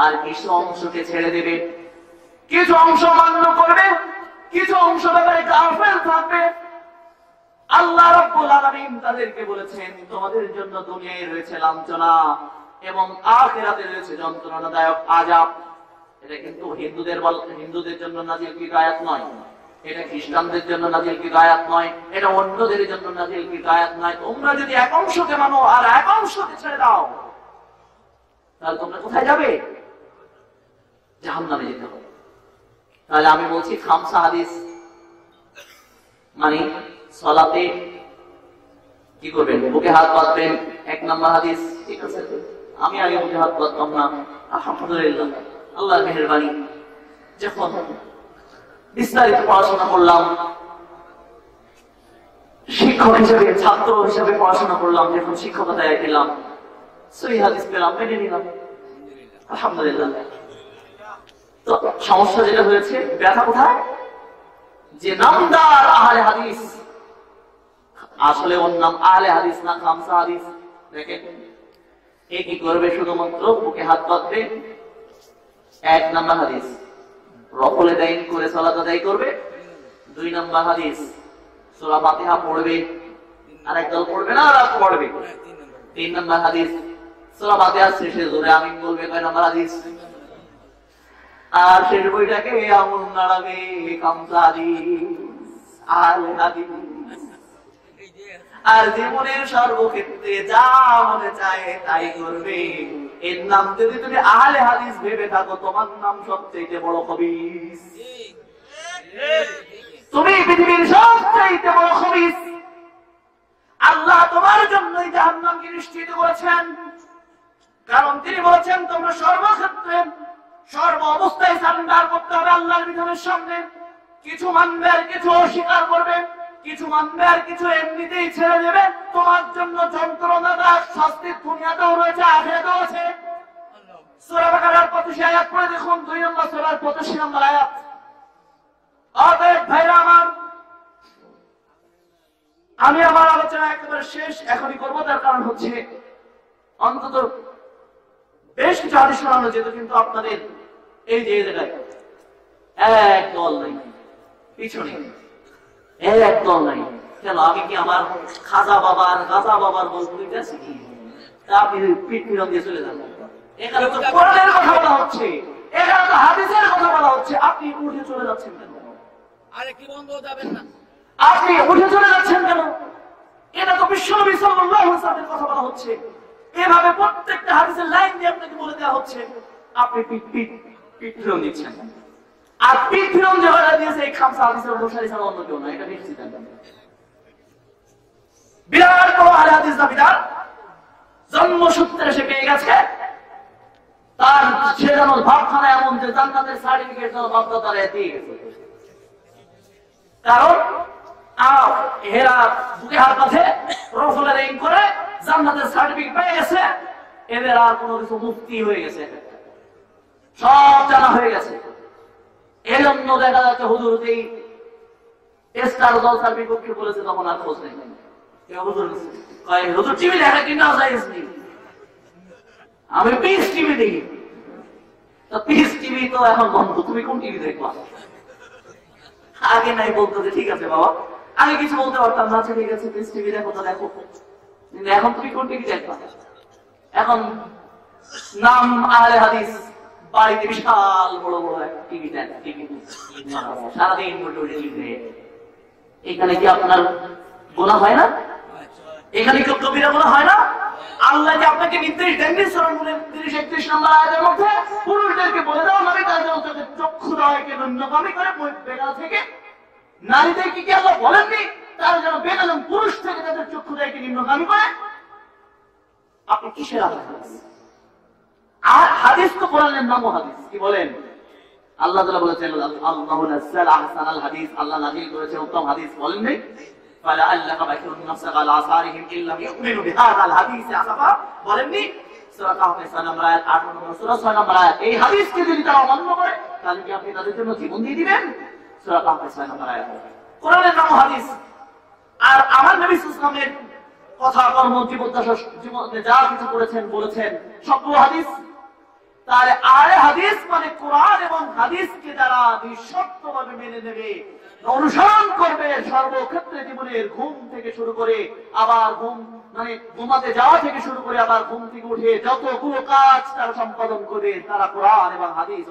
আর কিছু অংশকে ছেড়ে দেবে। কিছু অংশ মান্য করবে, কিছু অংশ ব্যাপারে গাফেল থাকবে। আল্লাহ রাব্বুল আলামিন তাদেরকে বলেছেন, তোমাদের জন্য দুনিয়ায় রয়েছে লাঞ্ছনা এবং আখিরাতে রয়েছে যন্ত্রণাদায়ক আযাব। এটা কিন্তু হিন্দুদের জন্য নাযিলকৃত আয়াত নয়, এটা খ্রিস্টানদের জন্য নাযিলকৃত আয়াত নয়, এটা অন্যদের জন্য নাযিলকৃত আয়াত নয়। তোমরা যদি এক অংশকে মানো আর এক অংশকে ছেড়ে দাও, তাহলে তোমরা কোথায় যাবে? জাহান্নামে যেতে হবে। তাহলে আমি বলছি, খামসা হাদিস মানে সালাতে কি করবেন? বুকে হাত বাঁধবেন, 1 নম্বর হাদিস। ঠিক আছে, আমি আগে বুকে হাত বাঁধতাম না, আলহামদুলিল্লাহ আল্লাহর মেহেরবানি। যখন বিস্তারিত পড়াশোনা করলাম, শিক্ষক হিসেবে, ছাত্র হিসেবে পড়াশোনা করলাম, যখন শিক্ষকতায় গেলাম, সহিহ হাদিস পেলাম, মেনে নিলাম, আলহামদুলিল্লাহ। তো সমস্যা যেটা হয়েছে, ব্যথা কোথায়? যে নামদার আহলে হাদিস, আসলে ওর নাম আহলে হাদিস না খামসা হাদিস। দেখেন, এ কি করবে? শুধুমাত্র বুকে হাত বাঁধবে, 1 নম্বর হাদিস রফলে দাইন করে সালাত আদায় করবে। 2 নম্বর হাদিস সূরা ফাতিহা পড়বে, আর একদল পড়বে না, আর পড়বে। 3 নম্বর হাদিস সূরা ফাতিহা শেষে জোরে আমিন বলবে। কয় নম্বর হাদিস? আর শেষ বইটাকে আমল নাড়াবে কামসারি আহলে হাদিস। আর জীবনের সর্বক্ষেত্রে যা মনে চায় তাই করবে। এর নাম যদি তুমি আহলে হাদিস ভেবে থাকো, তোমার নাম সবচেয়ে বড় খবিস। তুমি পৃথিবীর সবচেয়ে বড় খবিস। আল্লাহ তোমার জন্যই জাহান্নামকে নিশ্চিত করেছেন, কারণ তিনি বলেছেন তোমরা সর্বক্ষেত্রে সর্ব অবস্থায় সারেন্ডার করতে হবে আল্লাহর বিধানের সামনে। কিছু মানবে আর কিছু অস্বীকার করবে, কিছু মানবে আর কিছু এমনিতেই ছেড়ে দেবে। তোমার জন্য যন্ত্রণাদায়ক শাস্তির দুনিয়াতেও রয়েছে, আখিরাতেও আছে। সূরা বাকারার 85 আয়াত পড়ে দেখুন, 2 নম্বর সূরার 85 নম্বর আয়াত। অতএব ভাইরা আমার, আমি আমার আলোচনা একেবারে শেষ এখনই করবো, তার কারণ হচ্ছে অন্তত বেশ কিছু হাদিস শোনানো যেত, কিন্তু আপনাদের এই যে জায়গায় এক দল নাই, পিছনে এক দল নাই। কেন, আমি কি আমার খাজা বাবার গাজা বাবার বলতে আছি কি? আপনি পিঠ ফিরন দিয়ে চলে যান। এখানে তো কোরআনের কথা বলা হচ্ছে, এখানে তো হাদিসের কথা বলা হচ্ছে, আপনি উঠে চলে যাচ্ছেন কেন? আরে কি বন্ধ যাবেন না, আপনি উঠে চলে যাচ্ছেন কেন? এটা তো বিশ্বনবী সাল্লাল্লাহু আলাইহি ওয়াসাল্লামের কথা বলা হচ্ছে। এভাবে প্রত্যেকটা হাদিসের লাইন দিয়ে আপনাকে বলে দেওয়া হচ্ছে, আপনি পিঠ ফিরন দিচ্ছেন। আর পিঠ ফিরন যে বলা দিয়েছে এই খামসা হাদিসের অনুসারী ছাড়া অন্য কেউ না, এটা নিশ্চিত। বিরাট বড় আহলে হাদিস দাবিদার, জন্মসূত্রে সে পেয়ে গেছে। তার সে যেন ভাবখানা এমন যে জান্নাতের সার্টিফিকেট যেন বাপদাদারা দিয়ে গেছে। কারণ হেরা বুকে হাত কাছে রসুলের ইন করে জান্নাতের সার্টিফিকেট পেয়ে গেছে। এদের আর কোনো কিছু মুক্তি হয়ে গেছে, সব জানা হয়ে গেছে। এই জন্য দেখা যাচ্ছে হুজুর এই স্টার জলসার বিপক্ষে বলেছে, তখন আর খোঁজ নেই। হুজুর টিভি দেখা কিনা যায়নি, আমি পিস টিভি দেখি। পিস টিভি তো এখন বন্ধ, তুমি কোন টিভি দেখবা? আগে নাই বলতো যে ঠিক আছে বাবা, আগে কিছু বলতে পারতাম না, ঠিক আছে পিস টিভি দেখো তো দেখো। এখন তুমি কোন টিভি দেখবা? এখন নাম আহলে হাদিস, বাড়িতে বিশাল বড় বড় টিভি দেন, সারাদিন মোটামুটি টিভি। এখানে কি আপনার গোনা হয় না? এখানে কেউ কবিরা গোনা হয় না? আল্লাহ যে আপনাকে নির্দেশ দেননি সূরা 31 নম্বর আয়াতের মধ্যে, পুরুষদেরকে বলে দাও নবী তাদের চক্ষু দ্বয়কে ন্যূনগামী করে বেগাল থেকে। নারীদেরকে কি আল্লাহ বলেননি তারা যেন বেগাল এবং পুরুষ থেকে তাদের চক্ষু দ্বয়কে নিম্নগামী করে? আপনি কিসের হাদিস? আর হাদিস তো কোরআনের নামও হাদিস। কি বলেন? আল্লাহ তাআলা বলেছেন আল্লাহু নাযালা আহসানাল হাদিস, আল্লাহ নাযিল করেছেন উত্তম হাদিস। বলেন নাই فلعلك باخع نفسك على آثارهم إن لم يؤمنوا بهذا الحديث أسفا? বলেননি? সূরা কাহফ 6 নম্বর আয়াত, 8 নম্বর সূরা 6 নম্বর আয়াত। এই হাদিসকে যদি তারা অমান্য করে তাহলে কি আপনি তাদের জন্য জীবন দিয়ে দিবেন? সূরা কাহফ 6 নম্বর আয়াত। কোরআনের নাম হাদিস। আর আমার নবী সাল্লাল্লাহু আলাইহি ওয়াসাল্লামের কথা, কর্ম, জীবনে যা কিছু করেছেন বলেছেন সবগুলো হাদিস। তাহলে আহলে হাদিস মানে কোরআন এবং হাদিসকে যারা নিঃশর্তভাবে মেনে নেবে, অনুসরণ করবে, সর্বক্ষেত্রে জীবনের ঘুম থেকে শুরু করে আবার ঘুমাতে যাওয়া থেকে শুরু করে আবার ঘুম থেকে উঠে যতগুলো কাজ তারা সম্পাদন করবে, তারা কোরআন এবং হাদিস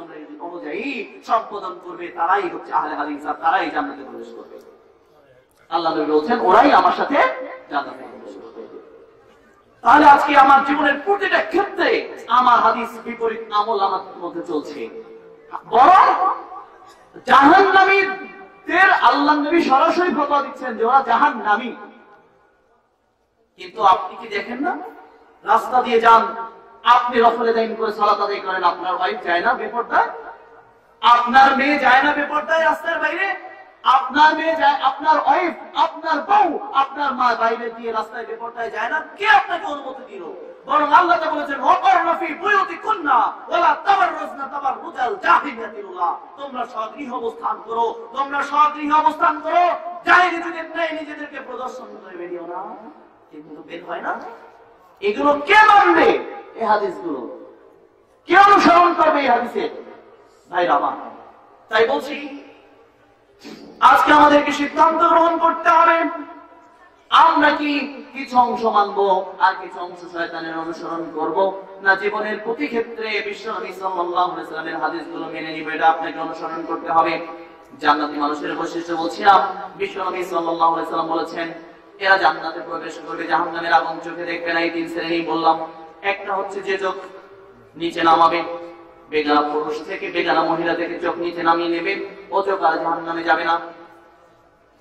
অনুযায়ী সম্পাদন করবে, তারাই হচ্ছে আহলে হাদিস, আর তারাই জান্নাতে প্রবেশ করবে। আল্লাহ নবী বলছেন ওরাই আমার সাথে জান্নাতে প্রবেশ করবে। তাহলে আজকে আমার জীবনের প্রতিটা ক্ষেত্রে আমার হাদিস বিপরীত আমল আমার মধ্যে চলছে। বরং জাহান্নামীদের আল্লাহ নবী সরাসরি ফতোয়া দিচ্ছেন যে ওরা জাহান্নামী। কিন্তু আপনি কি দেখেন না, রাস্তা দিয়ে যান, আপনি রফলে দাইন করে সালাত আদায় করেন, আপনার ওয়াইফ যায় না বেপরদায়, আপনার মেয়ে যায় না বেপরদায় রাস্তার বাইরে, আপনার মেয়ে যায়, আপনার ওয়াইফ, আপনার বউ, আপনার মা বাইরে দিয়ে রাস্তায় বেপরদায় যায় না। কে আপনাকে অনুমতি দিল? বরং আল্লাহ তা বলেছেন ওয়াকারনা ফি বুয়ুতিকুন্না ওয়ালা তাবাররুজনা তাবাররুজাল জাহিলিয়াতিল উলা। তোমরা স্বগৃহ অবস্থান করো, তোমরা স্বগৃহ অবস্থান করো, জাহিলি যুগের ন্যায় নিজেদেরকে প্রদর্শন করে বেরিও না। কিন্তু বের হয় না। এগুলো কে মানবে? এই হাদিসগুলো কে অনুসরণ করবে? এই হাদিসের ভাইরা আমার। তাই বলছি আজকে আমাদেরকে সিদ্ধান্ত গ্রহণ করতে হবে। আমরা কি কিছু অংশ মানবো আর কিছু অংশ শয়তানের অনুসরণ করব, না জীবনের প্রতি ক্ষেত্রে বিশ্বনবী সাল্লাল্লাহু আলাইহি ওয়াসাল্লামের হাদিসগুলো মেনে নিব, এটা আপনাকে অনুসরণ করতে হবে। জান্নাতি মানুষের বৈশিষ্ট্য বলছিলাম, বিশ্বনবী সাল্লাল্লাহু আলাইহি ওয়াসাল্লাম বলেছেন এরা জান্নাতে প্রবেশ করবে, জাহান্নামের আগুন চোখে দেখবে না। এই তিন শ্রেণী বললাম। একটা হচ্ছে যে চোখ নিচে নামাবে, বেগানা পুরুষ থেকে বেগানা মহিলা থেকে চোখ নিচে নামিয়ে নেবে, ও চোখ আর জাহান্নামে যাবে না।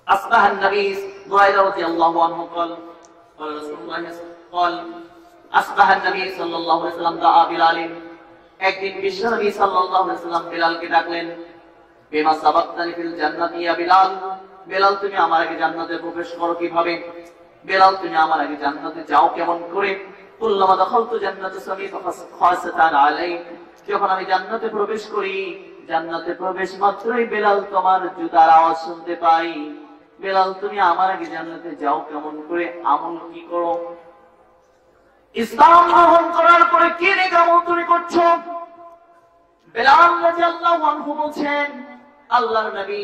أصبح النبي بريدة رضي الله عنه قال قال رسول الله قال أصبح النبي صلى الله عليه وسلم دعا بلال একদিন বিশ্বনবী সাল্লাল্লাহু আলাইহি ওয়াসাল্লাম বিলালকে ডাকলেন, বিমা সাবাকতানি ফিল জান্নাতি ইয়া বিলাল, বিলাল তুমি আমার আগে জান্নাতে প্রবেশ করো কিভাবে? বিলাল তুমি আমার আগে জান্নাতে যাও কেমন করে? কুল্লামা দাখালতু জান্নাতা সামিতু খাসাতান আলাইক, যখন আমি জান্নাতে প্রবেশ করি, জান্নাতে প্রবেশ মাত্রই বিলাল তোমার জুতার আওয়াজ শুনতে পাই। বিলাল তুমি আমার আগে জান্নাতে যাও কেমন করে? আমল কি করো? ইসলাম গ্রহণ করার পরে কি নেক আমল তুমি করছো? বিলাল রাদিয়াল্লাহু আনহু বলছেন, আল্লাহর নবী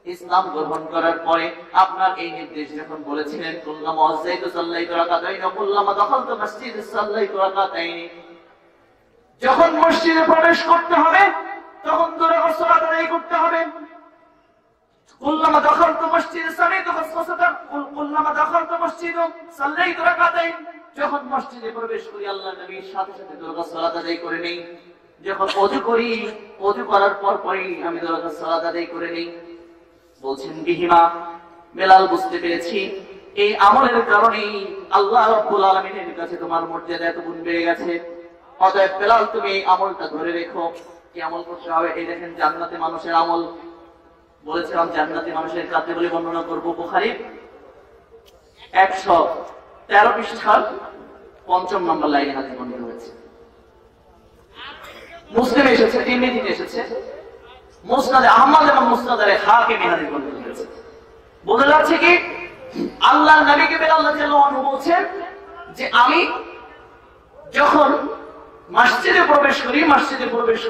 ইসলাম গ্রহণ করার পরে আপনার এই নির্দেশ যখন বলেছিলেন, কুল্লামা আযাইতু সাল্লাইতু রাকাতাইন ওয়া কুল্লামা দাখালতু মাসজিদে সাল্লাইতু রাকাতাইন, যখন মসজিদে প্রবেশ করতে হবে তখন দুই রাকাত সালাত আদায় করতে হবে। কুল্লামা দাখালতু মাসজিদে সাল্লাইতু খাসসাতান কুল্লামা দাখালতু মাসজিদে সাল্লাইতু রাকাতাইন, যখন মসজিদে প্রবেশ করি আল্লাহর নবীর সাথে সাথে দুই রাকাত সালাত আদায় করে নেই। যখন ওযু করি, ওযু করার পরই আমি দুই রাকাত সালাত আদায় করে নেই। বলছেন বিহিমা, বেলাল বুঝতে পেরেছি এই আমলের কারণেই আল্লাহ রাব্বুল আলামিনের কাছে তোমার মর্যাদা এত গুণ বেড়ে গেছে। অতএব বেলাল তুমি এই আমলটা ধরে রেখো। কি আমল করতে হবে? এই দেখেন জান্নাতে মানুষের আমল। বলেছিলাম জান্নাতি মানুষের কাছে বলে বর্ণনা করবো। বুখারী 113 পৃষ্ঠার 5 নম্বর লাইনে হাদিস বর্ণিত হয়েছে। মুসলিমে এসেছে, তিরমিজিতে এসেছে, মুসনাদে আহমদ এবং মুসনাদে হাকিমে হাদিস বর্ণিত হয়েছে। বোঝা যাচ্ছে কি আল্লাহর নবীকে বেলাল রাদিয়াল্লাহু আনহু বলছেন যে আমি যখন মসজিদে প্রবেশ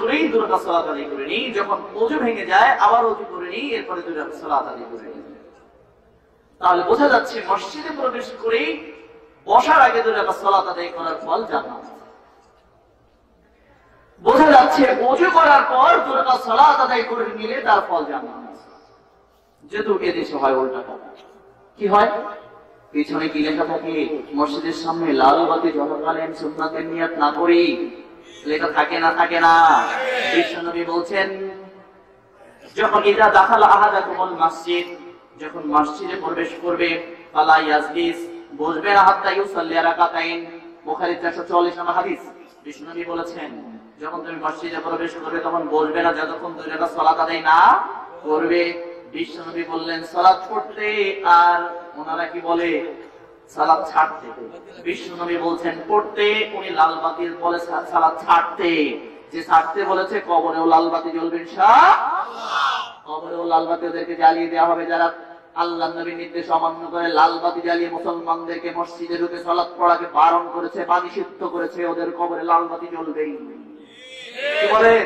করি দুই রাকাত সালাত আদায় করে নিই, যখন ওযু ভেঙে যায় আবার ওযু করে নিই, এরপরে দুই রাকাত সালাত আদায় করে নিই। তাহলে বোঝা যাচ্ছে মসজিদে প্রবেশ করে বসার আগে দুই রাকাত সালাত আদায় করার ফল জান্নাত। বোঝা যাচ্ছে ওযু করার পর দুই রাকাত সালাত আদায় করে নিলে তার ফল জান্নাত। যেহেতু এদেশে হয় উল্টা, কি হয়? পিছনে কি লেখা থাকে? মসজিদের সামনে লাল বাতি জ্বলাকালীন সুন্নাতের নিয়ত না করি, লেখা থাকে না? থাকে না। বিশ্বনবী বলছেন যখন ইদা দাখালা আহাদাকুমুল মসজিদ, যখন মসজিদে প্রবেশ করবে, ফালা ইয়াজলিস, বসবে না হাত্তা ইউসাল্লি রাকাতাইন। বুখারী 444 নম্বর হাদিস। বিশ্বনবী বলেছেন যখন তুমি মসজিদে প্রবেশ করবে তখন বসবে না যতক্ষণ দুই রাকাত সালাত আদায় না করবে। বিশ্বনবী বললেন সালাত পড়তে, আর ওনারা কি বলে? সালাত ছাড়তে। বিশ্বনবী বলছেন পড়তে, উনি লাল বাতি বলে সালাত ছাড়তে। যে ছাড়তে বলেছে কবরেও লাল বাতি জ্বলবে ইনশাআল্লাহ। কবরেও লাল বাতি ওদেরকে জ্বালিয়ে দেওয়া হবে যারা আল্লাহর নবীর নির্দেশ অমান্য করে লাল বাতি জ্বালিয়ে মুসলমানদেরকে মসজিদে ঢুকে সালাত পড়াকে বারণ করেছে বা নিষিদ্ধ করেছে, ওদের কবরে লাল বাতি জ্বলবেই। কি বলেন?